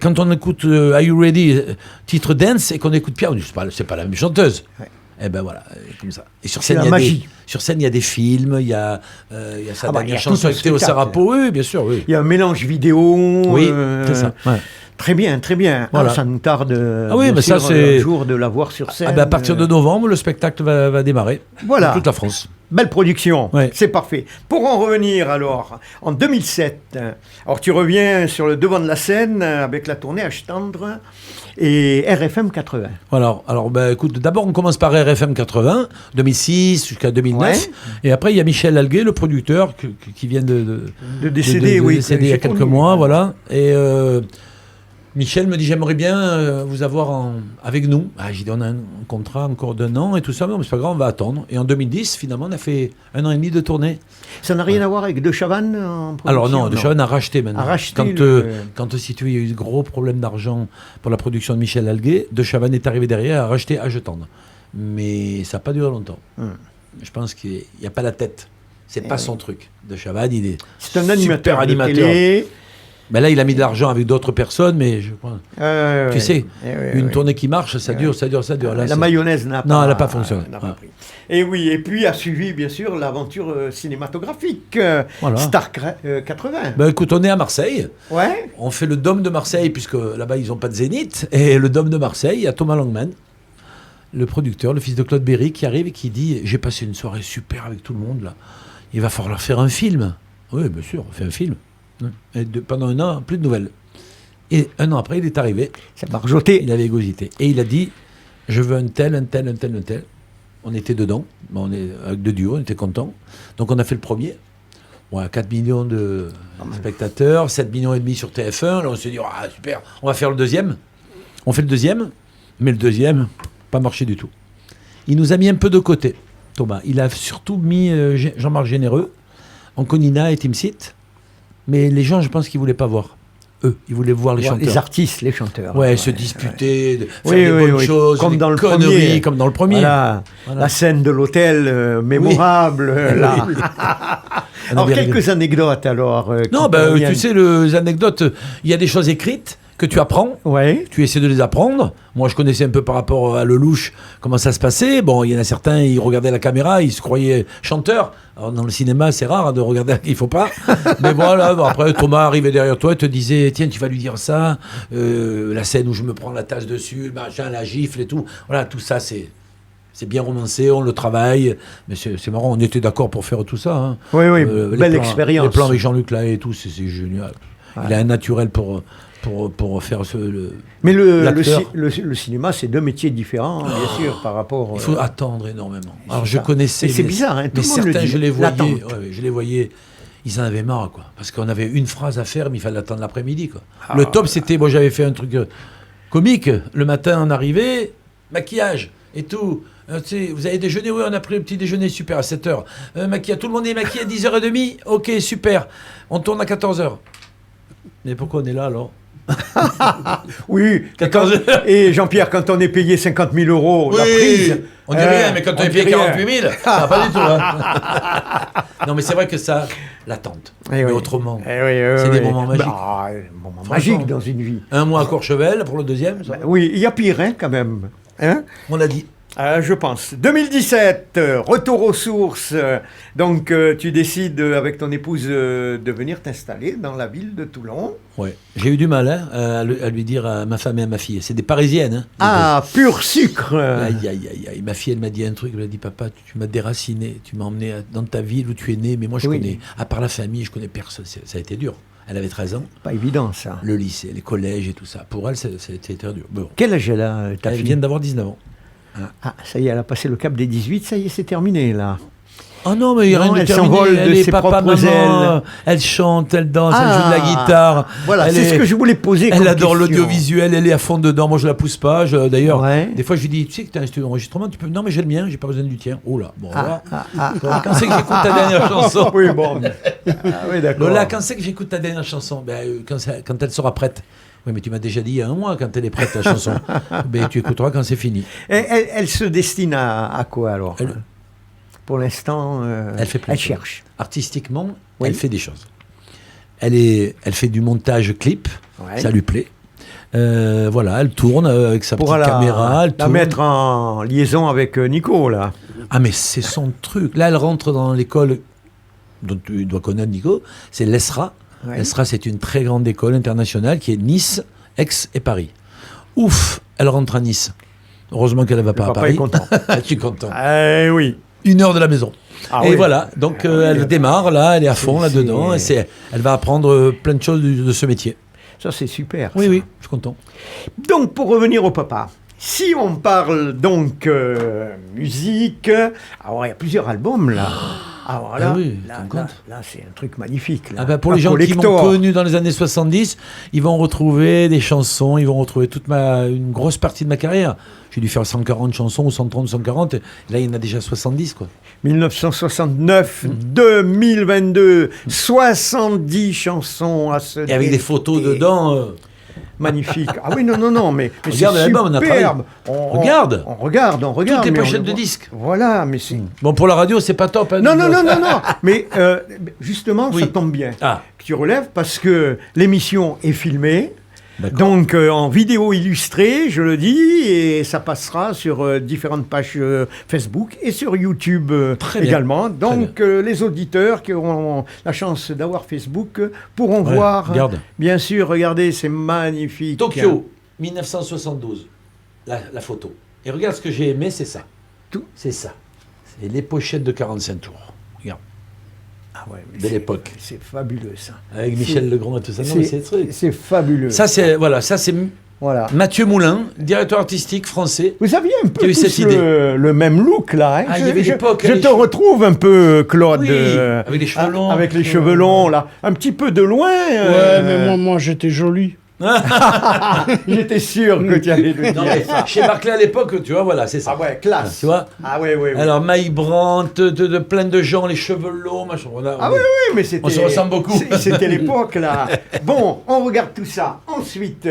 Speaker 4: Quand on écoute Are You Ready, titre dance, et qu'on écoute Pierre, on dit, c'est pas la même chanteuse.
Speaker 2: Ouais.
Speaker 4: Et ben voilà, comme ça. Et sur
Speaker 2: C'est
Speaker 4: scène,
Speaker 2: la
Speaker 4: il y a
Speaker 2: magie.
Speaker 4: sur scène, il y a des films, il y a sa
Speaker 2: Ah bah, il
Speaker 4: dernière
Speaker 2: y a tout
Speaker 4: chanson
Speaker 2: un
Speaker 4: avec Théo
Speaker 2: spectacle.
Speaker 4: Sarapo. Oui, bien sûr, oui.
Speaker 2: Il y a un mélange vidéo.
Speaker 4: Oui, c'est ça. Ouais.
Speaker 2: Très bien, très bien.
Speaker 4: Voilà.
Speaker 2: Ah, ça nous tarde
Speaker 4: Ah oui,
Speaker 2: bien
Speaker 4: mais ça,
Speaker 2: sûr,
Speaker 4: c'est-
Speaker 2: un jour de la voir sur scène.
Speaker 4: Ah ben, à partir de novembre, le spectacle va démarrer.
Speaker 2: Voilà.
Speaker 4: Dans toute la France.
Speaker 2: Belle production,
Speaker 4: Ouais.
Speaker 2: c'est parfait. Pour en revenir alors, en 2007, alors tu reviens sur le devant de la scène avec la tournée H Tendre et RFM 80.
Speaker 4: Voilà. Alors, ben, écoute, d'abord, on commence par RFM 80, 2006 jusqu'à 2009.
Speaker 2: Ouais.
Speaker 4: Et après, il y a Michel Alguet, le producteur, qui vient de
Speaker 2: décéder, oui,
Speaker 4: décéder
Speaker 2: que
Speaker 4: il y a
Speaker 2: j'ai
Speaker 4: quelques
Speaker 2: connu.
Speaker 4: mois. Voilà. Et Michel me dit, j'aimerais bien vous avoir avec nous. Ah, j'ai dit, on a un contrat encore d'1 an et tout ça. Non, mais c'est pas grave, on va attendre. Et en 2010, finalement, on a fait 1 an et demi de tournée.
Speaker 2: Ça n'a rien à voir avec De Chavannes en production.
Speaker 4: Alors non, De Chavannes a racheté maintenant.
Speaker 2: A racheté
Speaker 4: Quand si tu veux, il y a eu un gros problème d'argent pour la production de Michel Alguet, De Chavannes est arrivé derrière, a racheté Âge Tendre. Mais ça n'a pas duré longtemps. Je pense qu'il n'y a pas la tête. C'est pas son truc. De Chavannes, il est
Speaker 2: C'est un animateur
Speaker 4: super
Speaker 2: de
Speaker 4: animateur.
Speaker 2: télé.
Speaker 4: Ben là, il a mis de l'argent avec d'autres personnes, mais je crois. Tu sais, une tournée qui marche, ça dure, ça dure, ça dure. Là,
Speaker 2: la
Speaker 4: c'est-
Speaker 2: mayonnaise n'a pas,
Speaker 4: Non, elle n'a pas fonctionné.
Speaker 2: n'a pas
Speaker 4: Ouais.
Speaker 2: pris. Et oui, et puis a suivi bien sûr l'aventure cinématographique
Speaker 4: Voilà.
Speaker 2: Star 80.
Speaker 4: Ben écoute, on est à Marseille.
Speaker 2: Ouais.
Speaker 4: On fait le Dôme de Marseille, puisque là-bas, ils n'ont pas de zénith. Et le Dôme de Marseille, il y a Thomas Langman, le producteur, le fils de Claude Berry, qui arrive et qui dit, j'ai passé une soirée super avec tout le monde, là. Il va falloir faire un film. Oui, bien sûr, on fait un film. Et pendant 1 an, plus de nouvelles. Et 1 an après, il est arrivé.
Speaker 2: C'est Barjoté.
Speaker 4: Il avait égosité. Et il a dit, je veux un tel, un tel, un tel, un tel. On était dedans. On est avec 2 duos, on était contents. Donc on a fait le premier. Ouais, 4 millions de spectateurs, 7 millions et demi sur TF1. Là, on s'est dit, ah, super, on va faire le deuxième. On fait le deuxième, mais le deuxième, pas marché du tout. Il nous a mis un peu de côté, Thomas. Il a surtout mis Jean-Marc Généreux, Anconina et Tim Sit. Mais les gens, je pense qu'ils ne voulaient pas voir. Eux, ils voulaient voir les chanteurs.
Speaker 2: Les artistes, les chanteurs.
Speaker 4: Ouais, se disputer, de faire
Speaker 2: Oui,
Speaker 4: des
Speaker 2: oui,
Speaker 4: bonnes
Speaker 2: oui.
Speaker 4: choses,
Speaker 2: Comme
Speaker 4: des
Speaker 2: dans le
Speaker 4: conneries,
Speaker 2: premier.
Speaker 4: comme dans le premier.
Speaker 2: Voilà.
Speaker 4: Voilà.
Speaker 2: La scène de l'hôtel mémorable. Là. Alors,
Speaker 4: bien
Speaker 2: quelques anecdotes alors.
Speaker 4: Non,
Speaker 2: qui
Speaker 4: ben,
Speaker 2: conviennent.
Speaker 4: tu sais, les anecdotes, il y a des choses écrites que tu apprends.
Speaker 2: Ouais.
Speaker 4: Tu essaies de les apprendre. Moi, je connaissais un peu par rapport à Lelouch comment ça se passait. Bon, il y en a certains, ils regardaient la caméra, ils se croyaient chanteurs. Alors, dans le cinéma, c'est rare de regarder, il faut pas. Mais voilà, bon, après, Thomas arrivait derrière toi et te disait, tiens, tu vas lui dire ça, la scène où je me prends la tasse dessus, le machin, la gifle et tout. Voilà, tout ça, c'est bien romancé, on le travaille. Mais c'est marrant, on était d'accord pour faire tout ça. Hein.
Speaker 2: Oui, oui,
Speaker 4: Les
Speaker 2: belle
Speaker 4: plans-
Speaker 2: expérience.
Speaker 4: Les plans avec Jean-Luc Lahaye et tout, c'est génial.
Speaker 2: Ouais.
Speaker 4: Il a un naturel pour faire ce...
Speaker 2: Mais le
Speaker 4: l'acteur.
Speaker 2: le cinéma, c'est 2 métiers différents, bien sûr, par rapport.
Speaker 4: Il faut attendre énormément. Alors
Speaker 2: c'est
Speaker 4: je
Speaker 2: ça.
Speaker 4: connaissais...
Speaker 2: Et c'est bizarre, hein, tout
Speaker 4: mais
Speaker 2: le monde le
Speaker 4: certains,
Speaker 2: dit,
Speaker 4: je les voyais...
Speaker 2: l'attente.
Speaker 4: ouais, je les voyais... Ils en avaient marre, quoi. Parce qu'on avait une phrase à faire, mais il fallait attendre l'après-midi, quoi.
Speaker 2: Ah.
Speaker 4: Le top, c'était... Moi, j'avais fait un truc comique. Le matin, on arrivait, maquillage et tout. Tu sais, vous avez déjeuné? Oui, on a pris le petit déjeuner, super, à 7h. Tout le monde est maquillé à 10h30? Ok, super. On tourne à 14h. Mais pourquoi on est là alors?
Speaker 2: Oui,
Speaker 4: 14 heures.
Speaker 2: Et Jean-Pierre, quand on est payé 50 000 euros la prise...
Speaker 4: On dit rien, mais quand on est payé
Speaker 2: dit rien.
Speaker 4: 48 000, ça va pas du tout. Hein. Non, mais c'est vrai que ça, l'attente. Mais autrement, c'est des moments magiques.
Speaker 2: Moments magiques dans une vie.
Speaker 4: Un mois à Courchevel pour le deuxième, ça.
Speaker 2: Oui, il y a pire, hein, quand même. Hein?
Speaker 4: On l'a dit.
Speaker 2: Je pense. 2017, retour aux sources. Donc, tu décides avec ton épouse de venir t'installer dans la ville de Toulon.
Speaker 4: Ouais. J'ai eu du mal à lui dire à ma femme et à ma fille. C'est des Parisiennes. Hein,
Speaker 2: Pur sucre.
Speaker 4: Aïe, aïe, aïe, aïe. Ma fille, elle m'a dit un truc. Elle m'a dit, papa, tu m'as déraciné. Tu m'as emmené dans ta ville où tu es né. Mais moi, je connais, à part la famille, je connais personne. Ça a été dur. Elle avait 13 ans.
Speaker 2: Pas évident, ça.
Speaker 4: Le lycée, les collèges et tout ça. Pour elle, ça a été très dur. Bon.
Speaker 2: Quel âge elle a, ta
Speaker 4: Elle
Speaker 2: fille?
Speaker 4: vient d'avoir 19 ans.
Speaker 2: Ça y est, elle a passé le cap des 18, ça y est, c'est terminé, là.
Speaker 4: Oh non, mais il n'y a rien de
Speaker 2: elle
Speaker 4: terminé.
Speaker 2: s'envole
Speaker 4: Elle
Speaker 2: de
Speaker 4: est
Speaker 2: ses
Speaker 4: papa,
Speaker 2: propres
Speaker 4: maman,
Speaker 2: ailes.
Speaker 4: elle chante, elle danse, elle joue de la guitare.
Speaker 2: Voilà, c'est ce que je voulais poser
Speaker 4: Elle
Speaker 2: comme
Speaker 4: adore
Speaker 2: question.
Speaker 4: l'audiovisuel, elle est à fond dedans. Moi, je la pousse pas. D'ailleurs,
Speaker 2: Ouais.
Speaker 4: des fois, je lui dis, tu sais que tu as un studio d'enregistrement, tu peux... Non, mais j'ai le mien, j'ai pas besoin du tien. Oh là, bon, voilà. Quand c'est que j'écoute ta dernière chanson?
Speaker 2: Oui, bon. Oui, d'accord.
Speaker 4: Lola, quand c'est que j'écoute ta dernière chanson? Quand elle sera prête. Oui, mais tu m'as déjà dit il y a un mois quand elle est prête, la chanson. Ben, tu écouteras quand c'est fini.
Speaker 2: Elle se destine à quoi, alors? Pour l'instant,
Speaker 4: Elle fait plein de choses.
Speaker 2: cherche.
Speaker 4: Artistiquement,
Speaker 2: Oui.
Speaker 4: elle fait des choses. Elle fait du montage clip,
Speaker 2: Ouais.
Speaker 4: ça lui plaît. Voilà, elle tourne avec sa petite caméra. Elle
Speaker 2: la
Speaker 4: tourne.
Speaker 2: mettre en liaison avec Nico, là.
Speaker 4: Ah, mais c'est son truc. Là, elle rentre dans l'école dont tu dois connaître, Nico. C'est l'ESRA.
Speaker 2: Ouais.
Speaker 4: L'ESRA, c'est une très grande école internationale qui est Nice, Aix et Paris. Ouf, elle rentre à Nice. Heureusement qu'elle ne va pas à
Speaker 2: papa
Speaker 4: Paris.
Speaker 2: est content.
Speaker 4: Je suis content.
Speaker 2: Oui.
Speaker 4: 1 heure de la maison.
Speaker 2: Ah
Speaker 4: et
Speaker 2: oui.
Speaker 4: voilà, donc elle démarre là, elle est à fond là-dedans. Elle va apprendre plein de choses de ce métier.
Speaker 2: Ça, c'est super.
Speaker 4: Oui,
Speaker 2: ça.
Speaker 4: oui, je suis content.
Speaker 2: Donc, pour revenir au papa, si on parle donc musique, alors il y a plusieurs albums, là. Alors là,
Speaker 4: Ah oui,
Speaker 2: là,
Speaker 4: tu me comptes.
Speaker 2: là, c'est un truc magnifique. Là.
Speaker 4: Ah ben pour
Speaker 2: Un
Speaker 4: les gens qui m'ont
Speaker 2: collector.
Speaker 4: connu dans les années 70, ils vont retrouver des chansons, ils vont retrouver une grosse partie de ma carrière. J'ai dû faire 140 chansons ou 130, 140. Là, il y en a déjà 70, quoi.
Speaker 2: 1969, 2022, 70 chansons à ce
Speaker 4: Et avec des photos dedans.
Speaker 2: Magnifique. Ah oui, non, mais c'est
Speaker 4: Regarde l'album, on a
Speaker 2: superbe.
Speaker 4: Regarde.
Speaker 2: On regarde.
Speaker 4: Toutes les
Speaker 2: mais on
Speaker 4: pochettes
Speaker 2: le
Speaker 4: de
Speaker 2: voit.
Speaker 4: disques.
Speaker 2: Voilà, mais c'est...
Speaker 4: Bon, pour la radio, c'est pas top. Hein,
Speaker 2: Non. Mais justement,
Speaker 4: Oui.
Speaker 2: ça tombe bien
Speaker 4: Ah,
Speaker 2: que tu relèves parce que l'émission est filmée.
Speaker 4: d'accord.
Speaker 2: Donc en vidéo illustrée, je le dis, et ça passera sur différentes pages Facebook et sur YouTube
Speaker 4: Très bien.
Speaker 2: également. Donc les auditeurs qui auront la chance d'avoir Facebook pourront
Speaker 4: Ouais,
Speaker 2: voir.
Speaker 4: regarde.
Speaker 2: Bien sûr, regardez, c'est magnifique.
Speaker 4: Tokyo, 1972, la photo. Et regarde ce que j'ai aimé, c'est ça.
Speaker 2: Tout.
Speaker 4: C'est ça. C'est les pochettes de 45 tours. Regarde,
Speaker 2: Ah ouais, mais
Speaker 4: de
Speaker 2: c'est-
Speaker 4: l'époque.
Speaker 2: C'est fabuleux ça.
Speaker 4: Avec Michel Legrand et tout ça. Non, mais c'est truc.
Speaker 2: C'est fabuleux.
Speaker 4: Ça, c'est
Speaker 2: Voilà.
Speaker 4: Mathieu Moulin, directeur artistique français.
Speaker 2: Vous aviez un peu
Speaker 4: Qui a eu
Speaker 2: tous
Speaker 4: cette idée.
Speaker 2: le même look là. Hein.
Speaker 4: Ah, il y avait l'époque,
Speaker 2: Je
Speaker 4: les
Speaker 2: te
Speaker 4: cheveux-
Speaker 2: retrouve un peu, Claude.
Speaker 4: Oui, avec les cheveux longs.
Speaker 2: Avec les cheveux longs là. Un petit peu de loin.
Speaker 3: Ouais, mais moi j'étais joli.
Speaker 2: J'étais sûr que tu allais le
Speaker 4: Non,
Speaker 2: dire
Speaker 4: mais
Speaker 2: ça.
Speaker 4: chez Barclay à l'époque, tu vois, voilà, c'est ça.
Speaker 2: Ah ouais, classe.
Speaker 4: Tu vois.
Speaker 2: Ah ouais, ouais, ouais.
Speaker 4: Alors, Maï Brandt, de plein de gens, les cheveux longs, machin.
Speaker 2: Ah oui, oui, mais c'était...
Speaker 4: On se ressemble beaucoup.
Speaker 2: C'était l'époque, là. Bon, on regarde tout ça. Ensuite,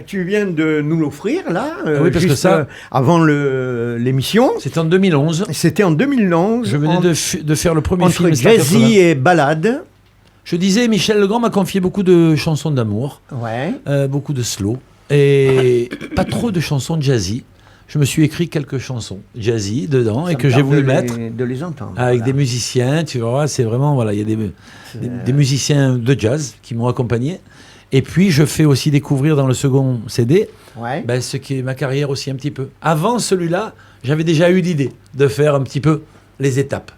Speaker 2: tu viens de nous l'offrir, là.
Speaker 4: oui, parce que
Speaker 2: juste,
Speaker 4: ça-
Speaker 2: avant l'émission.
Speaker 4: C'était en 2011.
Speaker 2: C'était en 2011.
Speaker 4: Je venais de faire le premier
Speaker 2: Entre
Speaker 4: film Star 80.
Speaker 2: jazzy et balade.
Speaker 4: Je disais, Michel Legrand m'a confié beaucoup de chansons d'amour,
Speaker 2: Ouais.
Speaker 4: beaucoup de slow, et pas trop de chansons jazzy. Je me suis écrit quelques chansons jazzy dedans
Speaker 2: Ça
Speaker 4: et
Speaker 2: me
Speaker 4: que j'ai
Speaker 2: tarde
Speaker 4: voulu
Speaker 2: de
Speaker 4: mettre
Speaker 2: de les entendre.
Speaker 4: avec
Speaker 2: voilà.
Speaker 4: des musiciens, tu vois, c'est vraiment, voilà, il y a des musiciens de jazz qui m'ont accompagné. Et puis, je fais aussi découvrir dans le second CD
Speaker 2: Ouais.
Speaker 4: ce qui est ma carrière aussi un petit peu. Avant celui-là, j'avais déjà eu l'idée de faire un petit peu les étapes.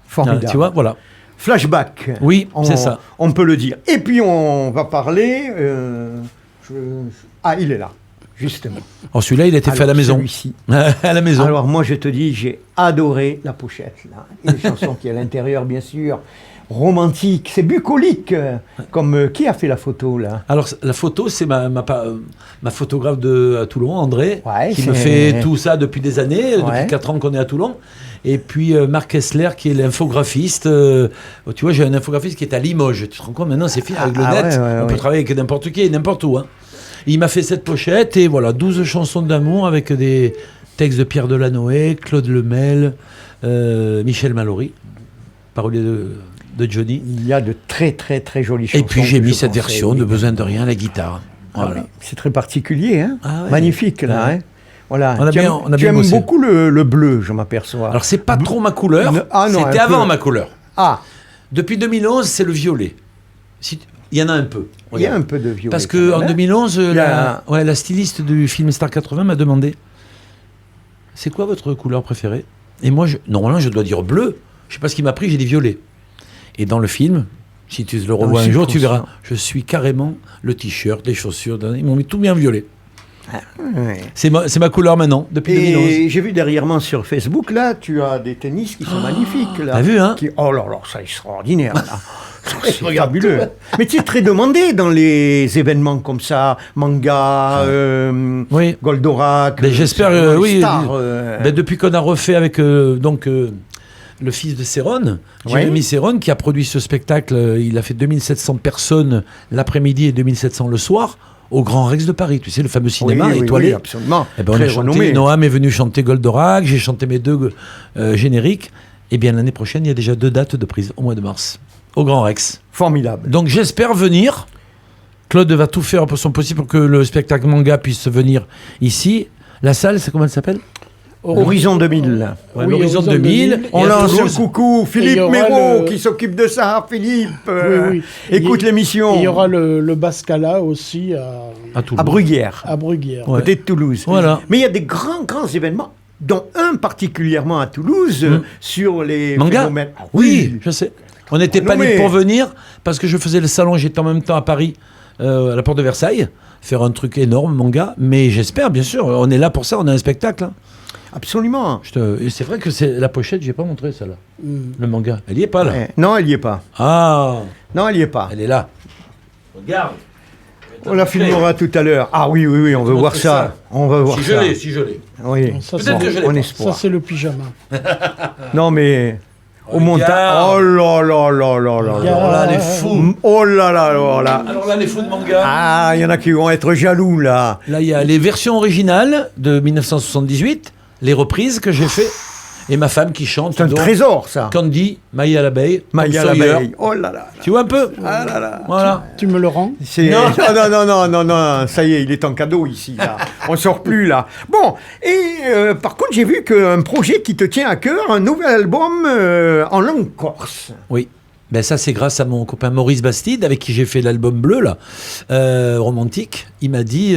Speaker 2: Formidable.
Speaker 4: Tu vois, voilà.
Speaker 2: Flashback.
Speaker 4: Oui, c'est ça.
Speaker 2: On peut le dire. Et puis, on va parler... Ah, il est là, justement.
Speaker 4: Alors celui-là, il a été fait à la
Speaker 2: Alors,
Speaker 4: maison.
Speaker 2: celui-ci.
Speaker 4: À la maison.
Speaker 2: Alors moi je te dis, j'ai adoré la pochette là, et les chansons qui est à l'intérieur bien sûr. romantique, c'est bucolique. Comme qui a fait la photo là?
Speaker 4: Alors, la photo, c'est ma photographe à Toulon, André,
Speaker 2: Ouais,
Speaker 4: qui me
Speaker 2: c'est-
Speaker 4: fait tout ça depuis des années,
Speaker 2: Ouais.
Speaker 4: depuis 4 ans qu'on est à Toulon. Et puis Marc Kessler, qui est l'infographiste. Tu vois, j'ai un infographiste qui est à Limoges. Tu te rends compte, maintenant, c'est fini avec le
Speaker 2: Ah,
Speaker 4: net.
Speaker 2: ouais, ouais,
Speaker 4: On peut
Speaker 2: ouais.
Speaker 4: travailler avec n'importe qui et n'importe où. Hein. Il m'a fait cette pochette et voilà, 12 chansons d'amour avec des textes de Pierre Delanoë, Claude Lemel, Michel Mallory, parolier de Johnny.
Speaker 2: Il y a de très très très jolies chansons.
Speaker 4: Et puis j'ai
Speaker 2: que
Speaker 4: mis
Speaker 2: je
Speaker 4: cette
Speaker 2: conseille,
Speaker 4: version
Speaker 2: oui.
Speaker 4: de Besoin de rien, la guitare.
Speaker 2: Ah
Speaker 4: Voilà.
Speaker 2: oui, c'est très particulier, hein.
Speaker 4: Ah ouais.
Speaker 2: Magnifique là.
Speaker 4: Ouais.
Speaker 2: Hein. Voilà.
Speaker 4: On a
Speaker 2: tu
Speaker 4: bien-
Speaker 2: aimes,
Speaker 4: on a
Speaker 2: tu
Speaker 4: bien
Speaker 2: aimes
Speaker 4: bossé.
Speaker 2: beaucoup le bleu, je m'aperçois.
Speaker 4: Alors c'est pas trop ma couleur,
Speaker 2: Ah non,
Speaker 4: c'était
Speaker 2: un
Speaker 4: avant
Speaker 2: peu.
Speaker 4: ma couleur.
Speaker 2: Ah,
Speaker 4: Depuis 2011, c'est le violet. Il y en a un peu.
Speaker 2: il y a
Speaker 4: Regarde.
Speaker 2: un peu de violet.
Speaker 4: Parce
Speaker 2: quand
Speaker 4: qu'en
Speaker 2: même, hein.
Speaker 4: 2011,
Speaker 2: Il y a-
Speaker 4: la styliste du film Star 80 m'a demandé c'est quoi votre couleur préférée? Et moi, normalement, je dois dire bleu. Je sais pas ce qui m'a pris, j'ai dit violet. Et dans le film, si tu le revois
Speaker 2: le
Speaker 4: un jour, tu
Speaker 2: subconscient.
Speaker 4: verras. Je suis carrément le t-shirt, les chaussures. Ils m'ont mis tout bien violet.
Speaker 2: Ouais.
Speaker 4: C'est ma couleur maintenant, depuis 2011.
Speaker 2: Et j'ai vu derrière moi sur Facebook, là, tu as des tennis qui sont magnifiques. Là,
Speaker 4: t'as vu, hein?
Speaker 2: Oh là là, ça extraordinaire. Là. C'est fabuleux. Mais tu es très demandé dans les événements comme ça, manga,
Speaker 4: Oui.
Speaker 2: Goldorak.
Speaker 4: Ben, j'espère,
Speaker 2: les
Speaker 4: oui.
Speaker 2: stars,
Speaker 4: Ben, depuis qu'on a refait avec le fils de Céron, Jérémy Céron, qui a produit ce spectacle, il a fait 2700 personnes l'après-midi et 2700 le soir, au Grand Rex de Paris. Tu sais, le fameux cinéma
Speaker 2: oui,
Speaker 4: étoilé.
Speaker 2: oui, absolument.
Speaker 4: Eh ben, on
Speaker 2: Très
Speaker 4: a chanté,
Speaker 2: renommé.
Speaker 4: Noam est venu chanter Goldorak, j'ai chanté mes 2 génériques. Et bien l'année prochaine, il y a déjà 2 dates de prise au mois de mars, au Grand Rex.
Speaker 2: Formidable.
Speaker 4: Donc j'espère venir. Claude va tout faire pour son possible pour que le spectacle manga puisse venir ici. La salle, c'est comment elle s'appelle?
Speaker 2: Horizon 2000.
Speaker 4: Ouais,
Speaker 3: Oui,
Speaker 4: l'Horizon
Speaker 3: Horizon
Speaker 4: 2000.
Speaker 3: 2000.
Speaker 2: On
Speaker 4: Et à
Speaker 2: lance le
Speaker 4: Toulouse.
Speaker 2: coucou,
Speaker 3: Et il
Speaker 2: Philippe
Speaker 3: y aura
Speaker 2: Méraud,
Speaker 3: le-
Speaker 2: qui s'occupe de ça. Philippe,
Speaker 3: Oui.
Speaker 2: écoute
Speaker 3: Et
Speaker 2: l'émission
Speaker 3: il y aura le Bascala aussi
Speaker 4: À Toulouse.
Speaker 2: à Bruguière,
Speaker 3: à Bruguière.
Speaker 4: Ouais.
Speaker 2: côté de Toulouse.
Speaker 4: Voilà.
Speaker 2: Mais il y a des grands événements, dont un particulièrement à Toulouse, sur les
Speaker 4: Manga
Speaker 2: phénomènes. Ah
Speaker 4: Oui, je sais. On n'était pas
Speaker 2: Renommé.
Speaker 4: libre pour venir parce que je faisais le salon, j'étais en même temps à Paris, à la porte de Versailles, faire un truc énorme, manga. Mais j'espère, bien sûr, on est là pour ça, on a un spectacle. Hein.
Speaker 2: Absolument.
Speaker 4: Et c'est vrai que c'est la pochette, j'ai pas montré ça là,
Speaker 3: Mm.
Speaker 4: le manga. Elle y est pas là.
Speaker 2: Ouais. Non, elle n'y est pas.
Speaker 4: Ah,
Speaker 2: Non, elle n'y est pas.
Speaker 4: elle est là. Regarde.
Speaker 2: On la filmera tout à l'heure. Ah oui, on veut voir
Speaker 4: montrer
Speaker 2: ça.
Speaker 4: ça.
Speaker 2: On va voir
Speaker 4: Si
Speaker 2: ça.
Speaker 4: si je l'ai.
Speaker 2: Oui.
Speaker 3: Ça,
Speaker 4: Peut-être que je l'ai
Speaker 2: On
Speaker 4: pas.
Speaker 2: espoir.
Speaker 3: Ça, c'est le pyjama.
Speaker 2: Non, mais au
Speaker 4: Regarde.
Speaker 2: montage. Oh là là là là là là.
Speaker 4: Oh là, les fous.
Speaker 2: Oh là là là là.
Speaker 4: Alors là, les fous de manga.
Speaker 2: Ah, il y en a qui vont être jaloux là.
Speaker 4: Là, il y a les versions originales de 1978, les reprises que j'ai fait, et ma femme qui chante.
Speaker 2: C'est un
Speaker 4: donc,
Speaker 2: trésor ça.
Speaker 4: Candy, Maïa l'abeille,
Speaker 2: Maya
Speaker 4: Tom Sawyer.
Speaker 2: l'abeille. Oh là là.
Speaker 4: Tu vois un peu
Speaker 2: Ah là là.
Speaker 4: Voilà.
Speaker 3: Tu me le rends?
Speaker 2: C'est...
Speaker 4: Non.
Speaker 2: Non, ça y est, il est en cadeau ici, là. On sort plus, là. Bon, et par contre, j'ai vu qu'un projet qui te tient à cœur, un nouvel album en langue corse.
Speaker 4: Oui. Ben ça, c'est grâce à mon copain Maurice Bastide, avec qui j'ai fait l'album bleu, là, romantique. Il m'a dit,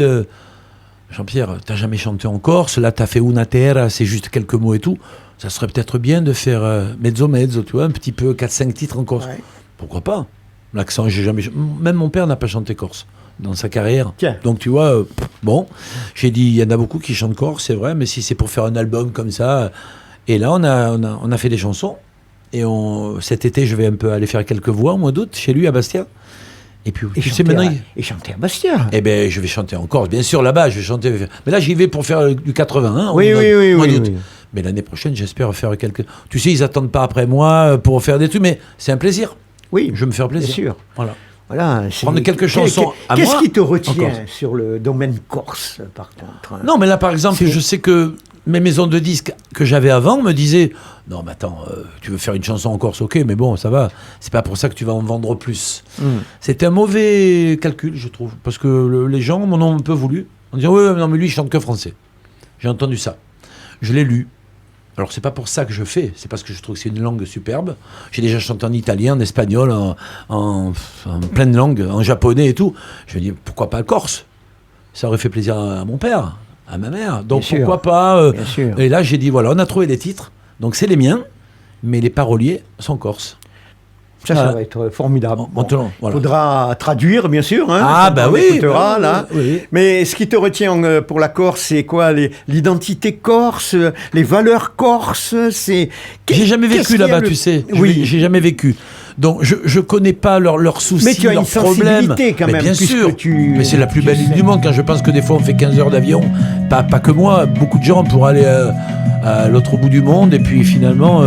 Speaker 4: Jean-Pierre, t'as jamais chanté en Corse, là, t'as fait Una Terra, c'est juste quelques mots et tout. Ça serait peut-être bien de faire mezzo, tu vois, un petit peu 4-5 titres en Corse.
Speaker 2: Ouais.
Speaker 4: Pourquoi pas? L'accent, j'ai jamais... Même mon père n'a pas chanté corse dans sa carrière.
Speaker 2: Tiens.
Speaker 4: Donc, tu vois, bon, j'ai dit, il y en a beaucoup qui chantent corse, c'est vrai, mais si c'est pour faire un album comme ça... Et là, on a fait des chansons. Et cet été, je vais un peu aller faire quelques voix au mois d'août, chez lui, à Bastia. Et puis,
Speaker 2: Et
Speaker 4: tu sais,
Speaker 2: chanter,
Speaker 4: maintenant...
Speaker 2: et chanter à Bastia.
Speaker 4: Eh bien, je vais chanter en Corse, bien sûr, là-bas, je vais chanter... Mais là, j'y vais pour faire du 81,
Speaker 2: Oui,
Speaker 4: au mois d'août.
Speaker 2: oui.
Speaker 4: Mais l'année prochaine, j'espère faire quelques... Tu sais, ils attendent pas après moi pour faire des trucs, mais c'est un plaisir.
Speaker 2: Oui,
Speaker 4: Je vais me faire plaisir.
Speaker 2: bien sûr.
Speaker 4: Voilà.
Speaker 2: Voilà, c'est-
Speaker 4: Prendre quelques chansons à
Speaker 2: Qu'est-ce
Speaker 4: moi,
Speaker 2: qui te
Speaker 4: en
Speaker 2: retient
Speaker 4: Corse.
Speaker 2: sur le domaine corse, par contre?
Speaker 4: Non, mais là, par exemple,
Speaker 2: C'est-
Speaker 4: je sais que mes maisons de disques que j'avais avant me disaient « Non, mais attends, tu veux faire une chanson en Corse, ok, mais bon, ça va. C'est pas pour ça que tu vas en vendre plus. C'était un mauvais calcul, je trouve, parce que les gens m'en ont un peu voulu. On disait « Oui, non, mais lui, il chante que français. » J'ai entendu ça. Je l'ai lu. Alors, c'est pas pour ça que je fais, c'est parce que je trouve que c'est une langue superbe. J'ai déjà chanté en italien, en espagnol, en plein de langues, en japonais et tout. Je me dis, pourquoi pas le corse? Ça aurait fait plaisir à mon père, à ma mère. Donc,
Speaker 2: Bien sûr.
Speaker 4: pourquoi pas
Speaker 2: Bien sûr.
Speaker 4: Et là, j'ai dit, voilà, on a trouvé les titres. Donc, c'est les miens, mais les paroliers sont corses.
Speaker 2: Ça
Speaker 4: Voilà.
Speaker 2: va être formidable.
Speaker 4: On te l'en- voilà.
Speaker 2: Faudra traduire, bien sûr. Hein,
Speaker 4: Ah,
Speaker 2: quand
Speaker 4: bah
Speaker 2: on
Speaker 4: oui,
Speaker 2: écoutera,
Speaker 4: bah
Speaker 2: là.
Speaker 4: oui.
Speaker 2: Mais ce qui te retient pour la Corse, c'est quoi? L'identité corse, les valeurs corses, c'est...
Speaker 4: J'ai jamais
Speaker 2: Qu'est-ce
Speaker 4: vécu
Speaker 2: qu'il y a
Speaker 4: là-bas,
Speaker 2: le-
Speaker 4: tu sais.
Speaker 2: Oui.
Speaker 4: J'ai jamais vécu. Donc je connais pas leurs soucis,
Speaker 2: Mais tu as
Speaker 4: leurs
Speaker 2: une
Speaker 4: problèmes.
Speaker 2: sensibilité quand
Speaker 4: Mais
Speaker 2: même,
Speaker 4: bien
Speaker 2: puisque
Speaker 4: sûr.
Speaker 2: tu-
Speaker 4: Mais c'est la plus
Speaker 2: tu
Speaker 4: belle
Speaker 2: sais.
Speaker 4: île du monde. Quand je pense que des fois on fait 15 heures d'avion, pas que moi, beaucoup de gens pour aller à l'autre bout du monde. Et puis finalement,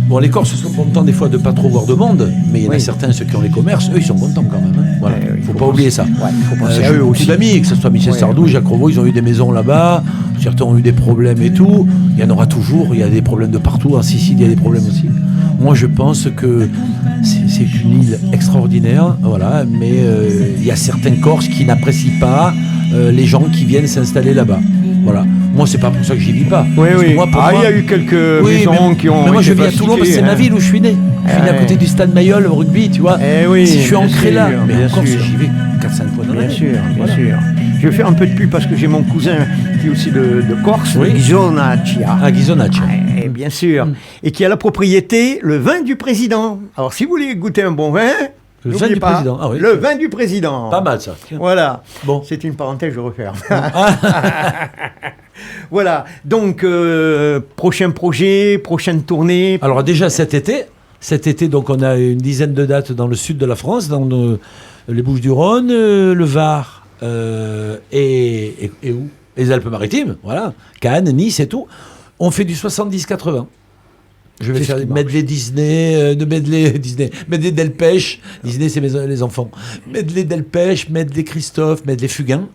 Speaker 4: bon, les Corses sont contents des fois de pas trop voir de monde, mais il y en a
Speaker 2: Oui.
Speaker 4: certains, ceux qui ont les commerces, eux ils sont contents quand même. Hein. Voilà,
Speaker 2: Ouais,
Speaker 4: faut
Speaker 2: faut
Speaker 4: pas oublier ça.
Speaker 2: Ouais, il faut penser à
Speaker 4: J'ai
Speaker 2: eux
Speaker 4: beaucoup
Speaker 2: aussi.
Speaker 4: d'amis, que ce soit Michel
Speaker 2: Ouais.
Speaker 4: Sardou, Jacques Revaux, ils ont eu des maisons là-bas, certains ont eu des problèmes et tout, il y en aura toujours, il y a des problèmes de partout, en Sicile il y a des problèmes aussi. Moi je pense que c'est une île extraordinaire, voilà, mais il y a certains Corses qui n'apprécient pas les gens qui viennent s'installer là-bas. Voilà. Moi c'est pas pour ça que j'y vis pas.
Speaker 2: Oui,
Speaker 4: Parce que
Speaker 2: oui.
Speaker 4: moi, pour
Speaker 2: Ah, il
Speaker 4: moi-
Speaker 2: y a eu quelques
Speaker 4: Oui,
Speaker 2: maisons qui ont
Speaker 4: mais moi je
Speaker 2: été
Speaker 4: vis à Toulon parce que c'est
Speaker 2: plastiquées,
Speaker 4: ma
Speaker 2: hein.
Speaker 4: ville où je suis né. Je suis né à
Speaker 2: Ouais.
Speaker 4: côté du stade Mayol au rugby, tu vois.
Speaker 2: Eh oui,
Speaker 4: Si je suis
Speaker 2: bien
Speaker 4: ancré là,
Speaker 2: sûr,
Speaker 4: mais
Speaker 2: bien
Speaker 4: encore
Speaker 2: sûr.
Speaker 4: si j'y vais 4-5 fois dans
Speaker 2: Bien
Speaker 4: l'année.
Speaker 2: sûr, bien
Speaker 4: Voilà.
Speaker 2: sûr. Je vais faire un peu de pub parce que j'ai mon cousin qui est aussi de Corse,
Speaker 4: Oui.
Speaker 2: de Ghisonaccia.
Speaker 4: À Ghisonaccia.
Speaker 2: Eh bien sûr. Et qui a la propriété, le vin du président. Alors si vous voulez goûter un bon vin,
Speaker 4: Le vin
Speaker 2: n'oubliez
Speaker 4: du
Speaker 2: pas,
Speaker 4: président. Ah oui,
Speaker 2: le
Speaker 4: c'est-
Speaker 2: vin du président.
Speaker 4: Pas mal ça. Tiens.
Speaker 2: Voilà.
Speaker 4: Bon.
Speaker 2: C'est une parenthèse, je referme. Voilà. Donc, prochain projet, prochaine tournée.
Speaker 4: Alors déjà cet été, donc on a une dizaine de dates dans le sud de la France, dans les Bouches-du-Rhône, le Var et où les Alpes-Maritimes, voilà, Cannes, Nice et tout. On fait du 70-80. Je vais
Speaker 2: C'est
Speaker 4: faire
Speaker 2: ce
Speaker 4: des
Speaker 2: qui marche.
Speaker 4: medley Disney, medley Delpech. Disney, c'est les enfants. Medley Delpech, medley Christophe, medley Fugain.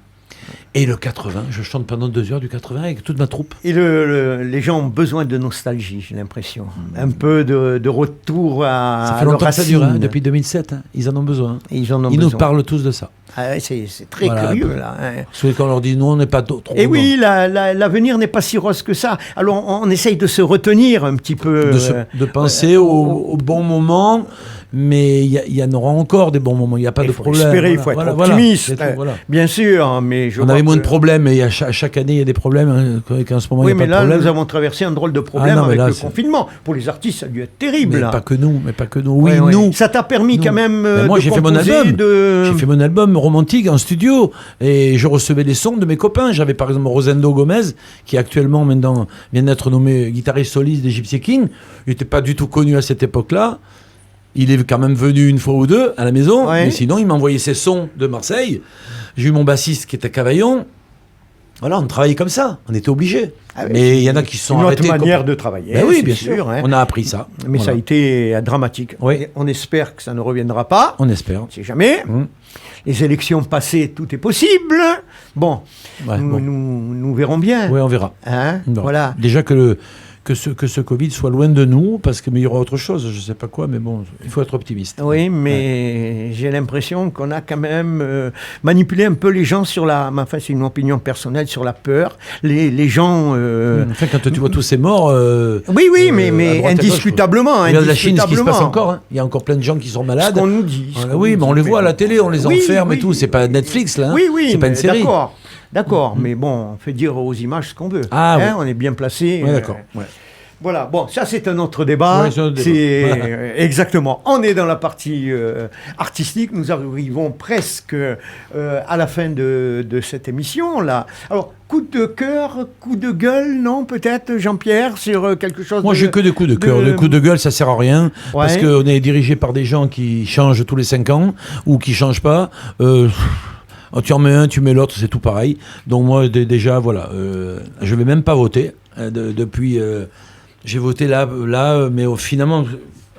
Speaker 4: Et le 80, je chante pendant 2 heures du 80 avec toute ma troupe.
Speaker 2: Et les gens ont besoin de nostalgie, j'ai l'impression. Un peu de retour à
Speaker 4: Ça fait
Speaker 2: leurs
Speaker 4: longtemps que ça dure, hein,
Speaker 2: racines.
Speaker 4: depuis 2007. Hein, ils en ont besoin.
Speaker 2: Et ils en ont
Speaker 4: Ils
Speaker 2: besoin.
Speaker 4: nous parlent tous de ça.
Speaker 2: Ah ouais, c'est très
Speaker 4: Voilà.
Speaker 2: curieux, là. Hein.
Speaker 4: Parce que quand on leur dit non, on n'est pas trop.
Speaker 2: Et oui, l'avenir n'est pas si rose que ça. Alors, on essaye de se retenir un petit peu.
Speaker 4: de penser au bon moment, mais il y en aura encore des bons moments, il n'y a pas
Speaker 2: Il
Speaker 4: de
Speaker 2: faut
Speaker 4: problème.
Speaker 2: espérer, il faut être optimiste.
Speaker 4: c'est tout, voilà.
Speaker 2: Bien sûr, mais je
Speaker 4: On
Speaker 2: crois
Speaker 4: avait moins de
Speaker 2: que-
Speaker 4: problèmes, et à chaque année, il y a des problèmes, hein, qu'en ce moment,
Speaker 2: Oui,
Speaker 4: il n'y
Speaker 2: mais
Speaker 4: a pas de
Speaker 2: là,
Speaker 4: problème.
Speaker 2: nous avons traversé un drôle de problème
Speaker 4: Ah non, mais
Speaker 2: avec
Speaker 4: là,
Speaker 2: le
Speaker 4: c'est-
Speaker 2: confinement. Pour les artistes, ça a dû être terrible.
Speaker 4: Mais
Speaker 2: là.
Speaker 4: pas que nous, Oui,
Speaker 2: Ouais, ouais.
Speaker 4: nous.
Speaker 2: Ça t'a permis
Speaker 4: Nous.
Speaker 2: quand même
Speaker 4: Ben moi,
Speaker 2: de
Speaker 4: j'ai fait mon
Speaker 2: composer,
Speaker 4: album.
Speaker 2: de...
Speaker 4: J'ai fait mon album romantique en studio et je recevais les sons de mes copains. J'avais par exemple Rosendo Gomez, qui actuellement maintenant vient d'être nommé guitariste soliste des Gypsy Kings. Il n'était pas du tout connu à cette époque-là. Il est quand même venu une fois ou deux à la maison,
Speaker 2: Ouais.
Speaker 4: mais sinon il m'a envoyé ses sons de Marseille. J'ai eu mon bassiste qui était à Cavaillon. Voilà, on travaillait comme ça, on était obligés.
Speaker 2: Ah ouais,
Speaker 4: mais il y en a qui se sont
Speaker 2: une autre
Speaker 4: arrêtés.
Speaker 2: manière de travailler.
Speaker 4: Ben oui,
Speaker 2: c'est
Speaker 4: bien sûr.
Speaker 2: hein.
Speaker 4: On a appris ça.
Speaker 2: Mais ça a
Speaker 4: Voilà.
Speaker 2: été dramatique.
Speaker 4: Oui.
Speaker 2: Et on espère que ça ne reviendra pas.
Speaker 4: On espère.
Speaker 2: On ne sait jamais.
Speaker 4: Hum.
Speaker 2: Les élections passées, tout est possible. Bon,
Speaker 4: Ouais,
Speaker 2: nous,
Speaker 4: bon.
Speaker 2: nous verrons bien.
Speaker 4: Oui, on verra.
Speaker 2: Hein,
Speaker 4: Non.
Speaker 2: voilà.
Speaker 4: Déjà que ce Covid soit loin de nous, parce qu'il y aura autre chose, je ne sais pas quoi, mais bon, il faut être optimiste.
Speaker 2: Oui, mais j'ai l'impression qu'on a quand même manipulé un peu les gens sur la... Enfin, c'est une opinion personnelle sur la peur. Les gens...
Speaker 4: Enfin, quand tu vois tous ces morts...
Speaker 2: Oui, oui,
Speaker 4: à
Speaker 2: mais
Speaker 4: droite, à gauche,
Speaker 2: indiscutablement.
Speaker 4: Regarde la Chine, ce qui se passe
Speaker 2: indiscutablement.
Speaker 4: encore. Hein. Il y a encore plein de gens qui sont
Speaker 2: Ce
Speaker 4: malades.
Speaker 2: qu'on nous dit. ce
Speaker 4: Voilà,
Speaker 2: qu'on
Speaker 4: oui,
Speaker 2: nous
Speaker 4: mais on
Speaker 2: dit.
Speaker 4: les voit à la télé, on les
Speaker 2: Oui,
Speaker 4: enferme et
Speaker 2: oui.
Speaker 4: tout. C'est pas Netflix, là. Hein.
Speaker 2: Oui, oui,
Speaker 4: c'est pas une
Speaker 2: mais
Speaker 4: série.
Speaker 2: D'accord, mais bon, on fait dire aux images ce qu'on veut.
Speaker 4: Ah, oui.
Speaker 2: On est bien placé.
Speaker 4: Ouais, d'accord. Ouais.
Speaker 2: Voilà, bon, ça c'est un autre débat.
Speaker 4: Ouais, c'est un autre débat.
Speaker 2: C'est
Speaker 4: Voilà.
Speaker 2: exactement. On est dans la partie artistique. Nous arrivons presque à la fin de cette émission là. Alors, coup de cœur, coup de gueule, non peut-être, Jean-Pierre, sur quelque chose.
Speaker 4: Moi, j'ai que des coups de cœur. Les coups de gueule, ça sert à rien. Parce
Speaker 2: Ouais.
Speaker 4: qu'on est dirigé par des gens qui changent tous les 5 ans ou qui changent pas. Tu en mets un, tu mets l'autre, c'est tout pareil. Donc moi, déjà, voilà, je vais même pas voter. Depuis, j'ai voté là, mais finalement,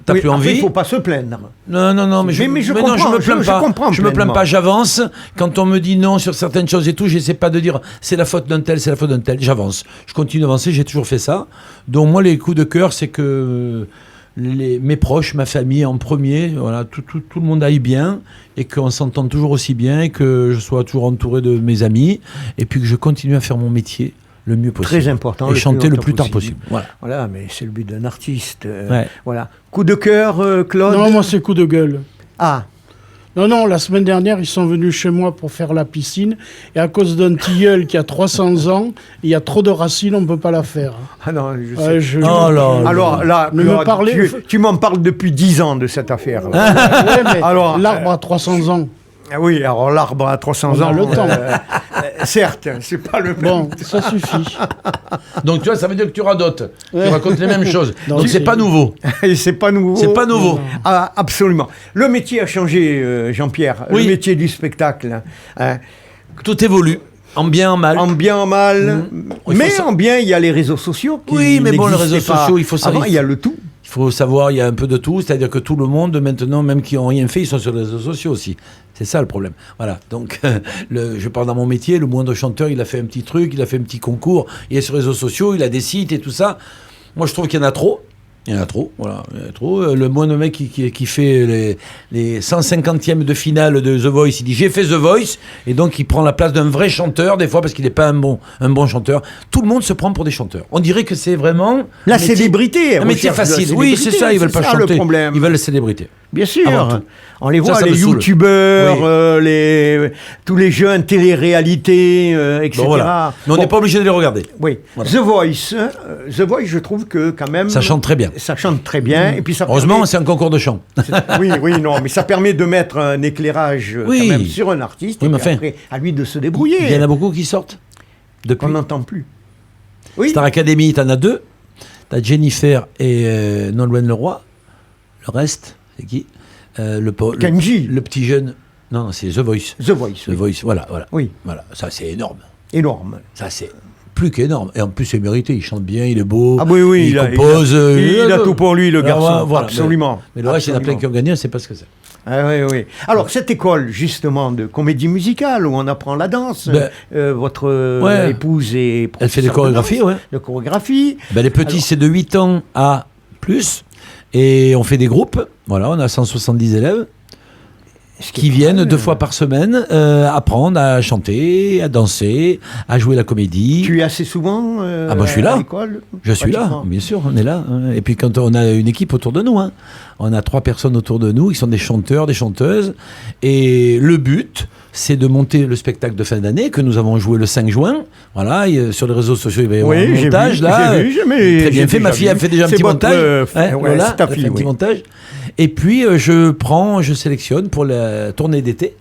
Speaker 4: t'as
Speaker 2: Oui,
Speaker 4: plus
Speaker 2: après,
Speaker 4: envie.
Speaker 2: il faut pas se plaindre.
Speaker 4: Non, mais je
Speaker 2: je
Speaker 4: non, je
Speaker 2: comprends,
Speaker 4: me plains
Speaker 2: je
Speaker 4: pas.
Speaker 2: comprends
Speaker 4: Je me plains
Speaker 2: pleinement.
Speaker 4: pas, j'avance. Quand on me dit non sur certaines choses et tout, j'essaie pas de dire c'est la faute d'un tel, c'est la faute d'un tel. J'avance. Je continue d'avancer, j'ai toujours fait ça. Donc moi, les coups de cœur, c'est que mes proches, ma famille en premier, voilà, tout le monde aille bien et qu'on s'entende toujours aussi bien et que je sois toujours entouré de mes amis et puis que je continue à faire mon métier le mieux possible.
Speaker 2: Très important.
Speaker 4: Et chanter le
Speaker 2: longtemps
Speaker 4: plus tard possible. Voilà.
Speaker 2: Voilà, mais c'est le but d'un artiste.
Speaker 4: Ouais.
Speaker 2: Voilà. Coup de cœur, Claude.
Speaker 3: Non, moi, c'est coup de gueule.
Speaker 2: Ah,
Speaker 3: Non, la semaine dernière, ils sont venus chez moi pour faire la piscine. Et à cause d'un tilleul qui a 300 ans, il y a trop de racines, on ne peut pas la faire.
Speaker 2: ah non, je sais.
Speaker 3: Ouais, je-
Speaker 4: Oh là
Speaker 2: Alors là,
Speaker 3: Ne me
Speaker 2: Claude,
Speaker 3: parlez-
Speaker 2: tu m'en parles depuis 10 ans de cette affaire.
Speaker 3: Ouais, mais
Speaker 2: Alors,
Speaker 3: l'arbre a 300 ans.
Speaker 2: Ah oui, alors l'arbre à 300
Speaker 3: On a
Speaker 2: ans,
Speaker 3: le temps.
Speaker 2: certes, c'est pas le même.
Speaker 3: Bon, ça suffit.
Speaker 4: Donc tu vois, ça veut dire que tu radotes.
Speaker 3: Ouais.
Speaker 4: Tu racontes les mêmes choses.
Speaker 3: Non,
Speaker 4: Donc c'est
Speaker 3: c'est-
Speaker 4: pas nouveau.
Speaker 2: Et c'est pas nouveau.
Speaker 4: C'est pas nouveau.
Speaker 2: Ah, absolument. Le métier a changé, Jean-Pierre.
Speaker 4: Oui.
Speaker 2: Le métier du spectacle. Hein.
Speaker 4: Tout évolue. En bien, en mal.
Speaker 2: En bien, en mal.
Speaker 4: Il
Speaker 2: Mais
Speaker 4: faut ça-
Speaker 2: en bien, il y a les réseaux sociaux. Qui
Speaker 4: Oui, mais bon, les
Speaker 2: n'existaient
Speaker 4: réseaux
Speaker 2: pas
Speaker 4: sociaux, il faut ça-
Speaker 2: Avant, il y a le tout.
Speaker 4: Il faut savoir, il y a un peu de tout. C'est-à-dire que tout le monde, maintenant, même qui n'ont rien fait, ils sont sur les réseaux sociaux aussi. C'est ça le problème. Voilà. Donc, je parle dans mon métier, le moindre chanteur, il a fait un petit truc, il a fait un petit concours, il est sur les réseaux sociaux, il a des sites et tout ça. Moi, je trouve qu'il y en a trop. Il y en a trop, voilà. Il y en a trop. Le moindre mec qui fait les 150e de finale de The Voice, il dit j'ai fait The Voice, et donc il prend la place d'un vrai chanteur, des fois, parce qu'il n'est pas un bon chanteur. Tout le monde se prend pour des chanteurs. On dirait que c'est vraiment
Speaker 2: La
Speaker 4: un métier-
Speaker 2: célébrité.
Speaker 4: un métier
Speaker 2: recherche de la
Speaker 4: facile. Oui, c'est
Speaker 2: célébrité,
Speaker 4: ça, ils veulent pas
Speaker 2: c'est ça
Speaker 4: chanter.
Speaker 2: le problème.
Speaker 4: Ils veulent la célébrité.
Speaker 2: Bien sûr.
Speaker 4: Avant tout.
Speaker 2: On les voit,
Speaker 4: Ça
Speaker 2: les
Speaker 4: me saoule.
Speaker 2: youtubeurs,
Speaker 4: Oui.
Speaker 2: tous les jeunes télé-réalités, etc.
Speaker 4: Bon, voilà. Mais on n'est
Speaker 2: Bon,
Speaker 4: pas obligé de les regarder.
Speaker 2: Oui.
Speaker 4: Voilà.
Speaker 2: The Voice, je trouve que quand même.
Speaker 4: Ça chante très bien.
Speaker 2: Ça chante très bien. Et puis ça
Speaker 4: Heureusement,
Speaker 2: permet-
Speaker 4: c'est un concours de chant.
Speaker 2: oui, non, mais ça permet de mettre un éclairage
Speaker 4: Oui.
Speaker 2: quand même sur un artiste.
Speaker 4: Oui,
Speaker 2: et
Speaker 4: mais
Speaker 2: puis
Speaker 4: enfin,
Speaker 2: après, à lui de se débrouiller.
Speaker 4: Il y en a beaucoup qui sortent depuis.
Speaker 2: Qu'on n'entend plus. Oui.
Speaker 4: Star Academy, t'en as deux. T'as Jennifer et Nolwenn Leroy. Le reste, c'est qui
Speaker 2: Kenji.
Speaker 4: Le petit jeune. Non, c'est The Voice.
Speaker 2: The Voice.
Speaker 4: The Voice, voilà.
Speaker 2: Oui,
Speaker 4: Voilà, ça c'est énorme.
Speaker 2: énorme.
Speaker 4: Ça c'est plus qu'énorme. Et en plus, c'est mérité. Il chante bien, il est beau.
Speaker 2: Ah oui,
Speaker 4: il compose.
Speaker 2: il a tout pour lui, le garçon.
Speaker 4: Voilà.
Speaker 2: Absolument.
Speaker 4: Mais le reste, il y en a plein qui ont gagné, on ne sait pas ce que c'est.
Speaker 2: Ah oui, oui. Alors, cette école, justement, de comédie musicale, où on apprend la danse,
Speaker 4: Ben,
Speaker 2: votre
Speaker 4: ouais.
Speaker 2: épouse est
Speaker 4: Elle fait des
Speaker 2: professeure de
Speaker 4: chorégraphies,
Speaker 2: danse,
Speaker 4: ouais.
Speaker 2: de chorégraphie.
Speaker 4: Ben, les petits,
Speaker 2: Alors-
Speaker 4: c'est de 8 ans à plus. Et on fait des groupes. Voilà, on a 170 élèves
Speaker 2: Ce
Speaker 4: qui
Speaker 2: est pas
Speaker 4: viennent
Speaker 2: mal.
Speaker 4: 2 fois par semaine apprendre à chanter, à danser, à jouer la comédie.
Speaker 2: Tu es assez souvent
Speaker 4: Ah, moi, je suis là.
Speaker 2: à l'école
Speaker 4: Je suis là,
Speaker 2: pratiquement.
Speaker 4: bien sûr, on est là. Hein. Et puis quand on a une équipe autour de nous, hein. On a 3 personnes autour de nous, qui sont des chanteurs, des chanteuses. Et le but, c'est de monter le spectacle de fin d'année que nous avons joué le 5 juin. Voilà, sur les réseaux sociaux, il va y avoir un
Speaker 2: Oui, j'ai
Speaker 4: montage
Speaker 2: vu,
Speaker 4: là.
Speaker 2: j'ai vu, mais
Speaker 4: Très bien
Speaker 2: j'ai
Speaker 4: fait. Ma
Speaker 2: déjà
Speaker 4: fille a
Speaker 2: vu.
Speaker 4: fait déjà un
Speaker 2: C'est
Speaker 4: petit
Speaker 2: votre,
Speaker 4: montage.
Speaker 2: ouais,
Speaker 4: Voilà,
Speaker 2: c'est ta
Speaker 4: elle a fait
Speaker 2: fille,
Speaker 4: un petit
Speaker 2: oui.
Speaker 4: montage. Et puis je sélectionne pour la tournée d'été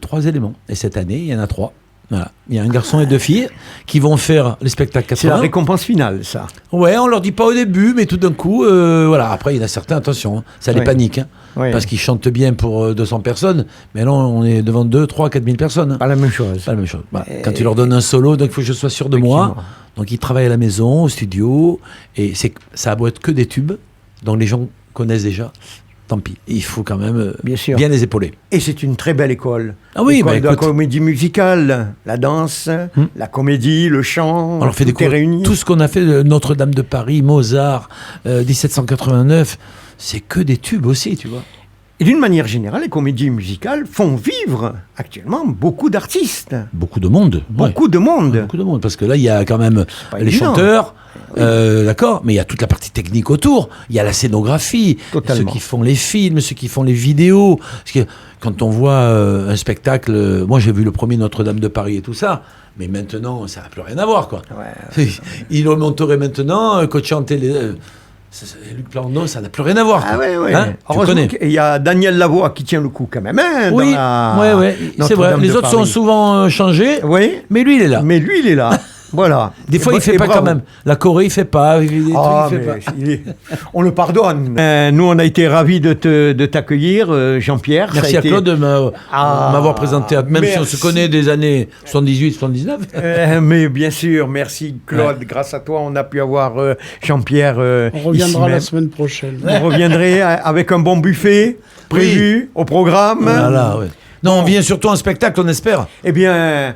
Speaker 4: 3 éléments. Et cette année, il y en a 3. Voilà. Il y a un garçon et 2 filles qui vont faire les spectacles 80.
Speaker 2: C'est la récompense finale, ça.
Speaker 4: Ouais, on leur dit pas au début, mais tout d'un coup, voilà. Après, il y en a certains, attention, hein, ça les
Speaker 2: Ouais.
Speaker 4: panique, hein,
Speaker 2: Ouais.
Speaker 4: parce qu'ils chantent bien pour 200 personnes, mais là, on est devant 2, 3, 4 000 personnes. Hein.
Speaker 2: Pas la même chose.
Speaker 4: Pas la même chose. Voilà. Quand ils leur donnent un solo, donc il faut que je sois sûr de moi.
Speaker 2: Effectivement.
Speaker 4: Donc ils travaillent à la maison, au studio, et ça a beau être que des tubes, donc les gens connaissent déjà. Tant pis, il faut quand même
Speaker 2: Bien sûr.
Speaker 4: bien les épauler.
Speaker 2: Et c'est une très belle école.
Speaker 4: Ah oui,
Speaker 2: L'école
Speaker 4: bah,
Speaker 2: de la
Speaker 4: écoute.
Speaker 2: comédie musicale, la danse, la comédie, le chant,
Speaker 4: On leur fait des
Speaker 2: tout est
Speaker 4: cours.
Speaker 2: réuni.
Speaker 4: Tout ce qu'on a fait de Notre-Dame de Paris, Mozart, 1789, c'est que des tubes aussi, tu vois.
Speaker 2: Et d'une manière générale, les comédies musicales font vivre actuellement beaucoup d'artistes,
Speaker 4: Beaucoup de monde. ouais.
Speaker 2: beaucoup de monde.
Speaker 4: Beaucoup de monde, parce que là, il y a quand même
Speaker 2: pas
Speaker 4: les
Speaker 2: évident.
Speaker 4: chanteurs, d'accord, mais il y a toute la partie technique autour, il y a la scénographie,
Speaker 2: Totalement.
Speaker 4: ceux qui font les films, ceux qui font les vidéos. Parce que quand on voit un spectacle, moi j'ai vu le premier Notre-Dame de Paris et tout ça, mais maintenant, ça n'a plus rien à voir, quoi.
Speaker 2: Ouais.
Speaker 4: Il le monterait maintenant, quand chantait Luc Plandon, ça n'a plus rien à voir.
Speaker 2: Ah
Speaker 4: quoi.
Speaker 2: ouais, ouais.
Speaker 4: Hein, tu
Speaker 2: Heureusement
Speaker 4: connais.
Speaker 2: qu'il y a Daniel Lavoie qui tient le coup quand même. Hein, dans
Speaker 4: Oui,
Speaker 2: la
Speaker 4: ouais, c'est vrai.
Speaker 2: Notre-Dame
Speaker 4: Les
Speaker 2: de
Speaker 4: autres sont
Speaker 2: Paris.
Speaker 4: souvent changés,
Speaker 2: Oui,
Speaker 4: mais lui, il est là.
Speaker 2: mais lui, il est là. Voilà.
Speaker 4: Des fois,
Speaker 2: Et
Speaker 4: il fait
Speaker 2: et
Speaker 4: pas
Speaker 2: bravo.
Speaker 4: quand même. La Corée, il fait pas. Des trucs,
Speaker 2: Ah,
Speaker 4: il fait
Speaker 2: mais
Speaker 4: pas.
Speaker 2: on le pardonne. Nous, on a été ravis de t'accueillir, Jean-Pierre. Ça
Speaker 4: Merci
Speaker 2: a
Speaker 4: à
Speaker 2: été-
Speaker 4: Claude de
Speaker 2: Ah,
Speaker 4: m'avoir présenté, même si on se
Speaker 2: merci.
Speaker 4: connaît des années 78, 79.
Speaker 2: Mais bien sûr, merci Claude. Grâce à toi, on a pu avoir Jean-Pierre
Speaker 3: On reviendra
Speaker 2: ici
Speaker 3: la
Speaker 2: même.
Speaker 3: semaine prochaine.
Speaker 2: Vous reviendrez avec un bon buffet prévu au programme.
Speaker 4: Voilà, ouais. Non, on vient surtout en spectacle, on espère.
Speaker 2: Eh bien,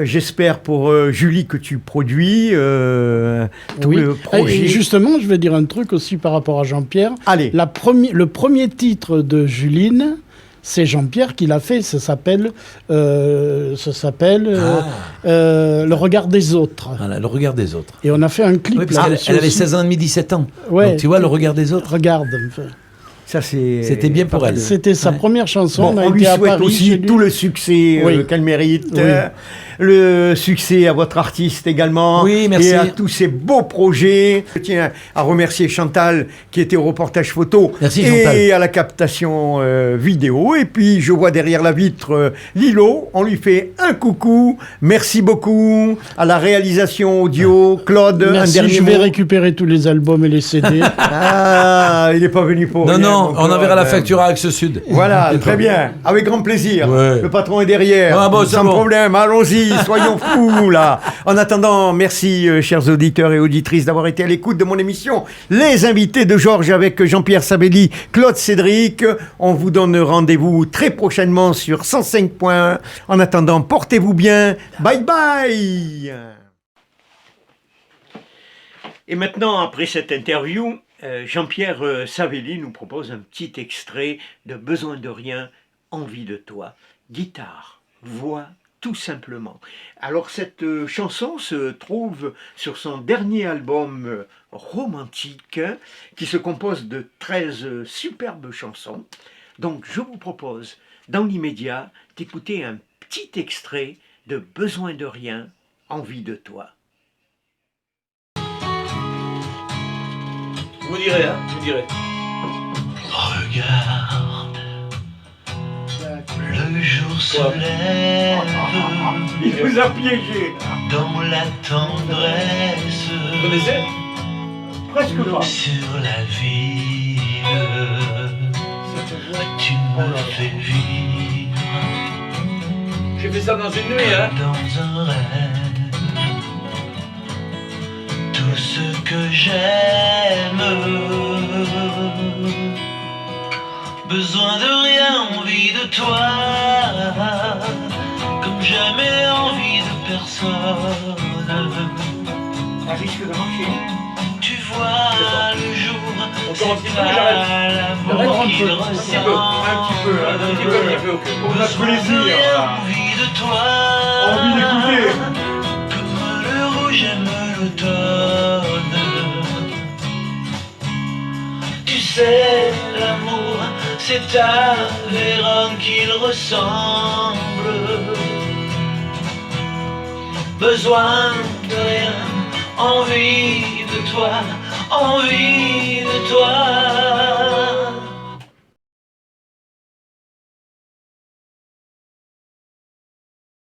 Speaker 2: j'espère pour Julie que tu produis tout
Speaker 3: Oui.
Speaker 2: le projet.
Speaker 3: Et justement, je vais dire un truc aussi par rapport à Jean-Pierre.
Speaker 2: Allez.
Speaker 3: Le premier titre de Juline, c'est Jean-Pierre qui l'a fait. Ça s'appelle Le regard des autres.
Speaker 4: Voilà, le regard des autres.
Speaker 3: Et on a fait un clip
Speaker 4: Oui, parce
Speaker 3: là
Speaker 4: qu'elle
Speaker 3: dessus
Speaker 4: elle avait
Speaker 3: aussi.
Speaker 4: 16 ans et demi, 17 ans.
Speaker 3: Ouais.
Speaker 4: Donc tu vois, le regard des autres.
Speaker 3: Regarde. Enfin.
Speaker 2: Ça,
Speaker 4: C'était bien pour elle.
Speaker 3: C'était sa première chanson.
Speaker 2: Bon,
Speaker 3: on a
Speaker 2: on lui
Speaker 3: été à
Speaker 2: souhaite
Speaker 3: Paris chez
Speaker 2: aussi
Speaker 3: lui.
Speaker 2: tout le succès
Speaker 3: Oui.
Speaker 2: qu'elle mérite.
Speaker 3: Oui.
Speaker 2: Le succès à votre artiste également.
Speaker 4: Oui, merci.
Speaker 2: Et à tous ces beaux projets. Je tiens à remercier Chantal qui était au reportage photo.
Speaker 4: Merci,
Speaker 2: et
Speaker 4: Chantal.
Speaker 2: à la captation vidéo. Et puis je vois derrière la vitre Lilo. On lui fait un coucou. Merci beaucoup. À la réalisation audio, Claude,
Speaker 3: Merci,
Speaker 2: un dernier
Speaker 3: je vais
Speaker 2: mot.
Speaker 3: récupérer tous les albums et les CD.
Speaker 2: Ah, il n'est pas venu pour
Speaker 4: Non,
Speaker 2: rien,
Speaker 4: non,
Speaker 2: mon
Speaker 4: on enverra la
Speaker 2: Claude.
Speaker 4: facture à Axe Sud.
Speaker 2: Voilà, très bien, avec grand plaisir.
Speaker 4: Ouais.
Speaker 2: Le patron est derrière,
Speaker 4: Ah bon, c'est
Speaker 2: sans
Speaker 4: bon.
Speaker 2: problème, allons-y, soyons fous là. En attendant, merci chers auditeurs et auditrices d'avoir été à l'écoute de mon émission. Les invités de Georges avec Jean-Pierre Sabelli, Claude Cédric. On vous donne rendez-vous très prochainement sur 105.1. En attendant, portez-vous bien. Bye bye. Et maintenant, après cette interview, Jean-Pierre Savelli nous propose un petit extrait de Besoin de rien, envie de toi. Guitare, voix, tout simplement. Alors cette chanson se trouve sur son dernier album romantique qui se compose de 13 superbes chansons. Donc je vous propose dans l'immédiat d'écouter un petit extrait de Besoin de rien, envie de toi.
Speaker 4: Vous direz, hein, vous direz.
Speaker 6: Regarde, le jour se lève
Speaker 2: Il vous a piégé.
Speaker 6: dans la tendresse
Speaker 4: Vous connaissez?
Speaker 2: Presque pas.
Speaker 6: sur la ville. Tu me fais vivre
Speaker 4: J'ai fait ça dans une nuit, hein.
Speaker 6: dans un rêve tout ce que j'aime. Besoin de rien, envie de toi, comme jamais envie de personne.
Speaker 2: Ça risque de marcher.
Speaker 6: Tu vois le jour,
Speaker 4: On
Speaker 6: c'est
Speaker 4: commence un petit peu,
Speaker 6: pas
Speaker 4: j'arrête.
Speaker 6: l'amour qui le
Speaker 2: Un petit peu,
Speaker 4: ok.
Speaker 2: On a
Speaker 6: Besoin
Speaker 2: plaisir,
Speaker 6: de rien,
Speaker 2: là.
Speaker 6: envie de toi,
Speaker 2: Envie d'écouter.
Speaker 6: comme le rouge aime l'automne. Tu sais, l'amour, c'est à Vérone qu'il ressemble. Besoin de rien, envie de toi, envie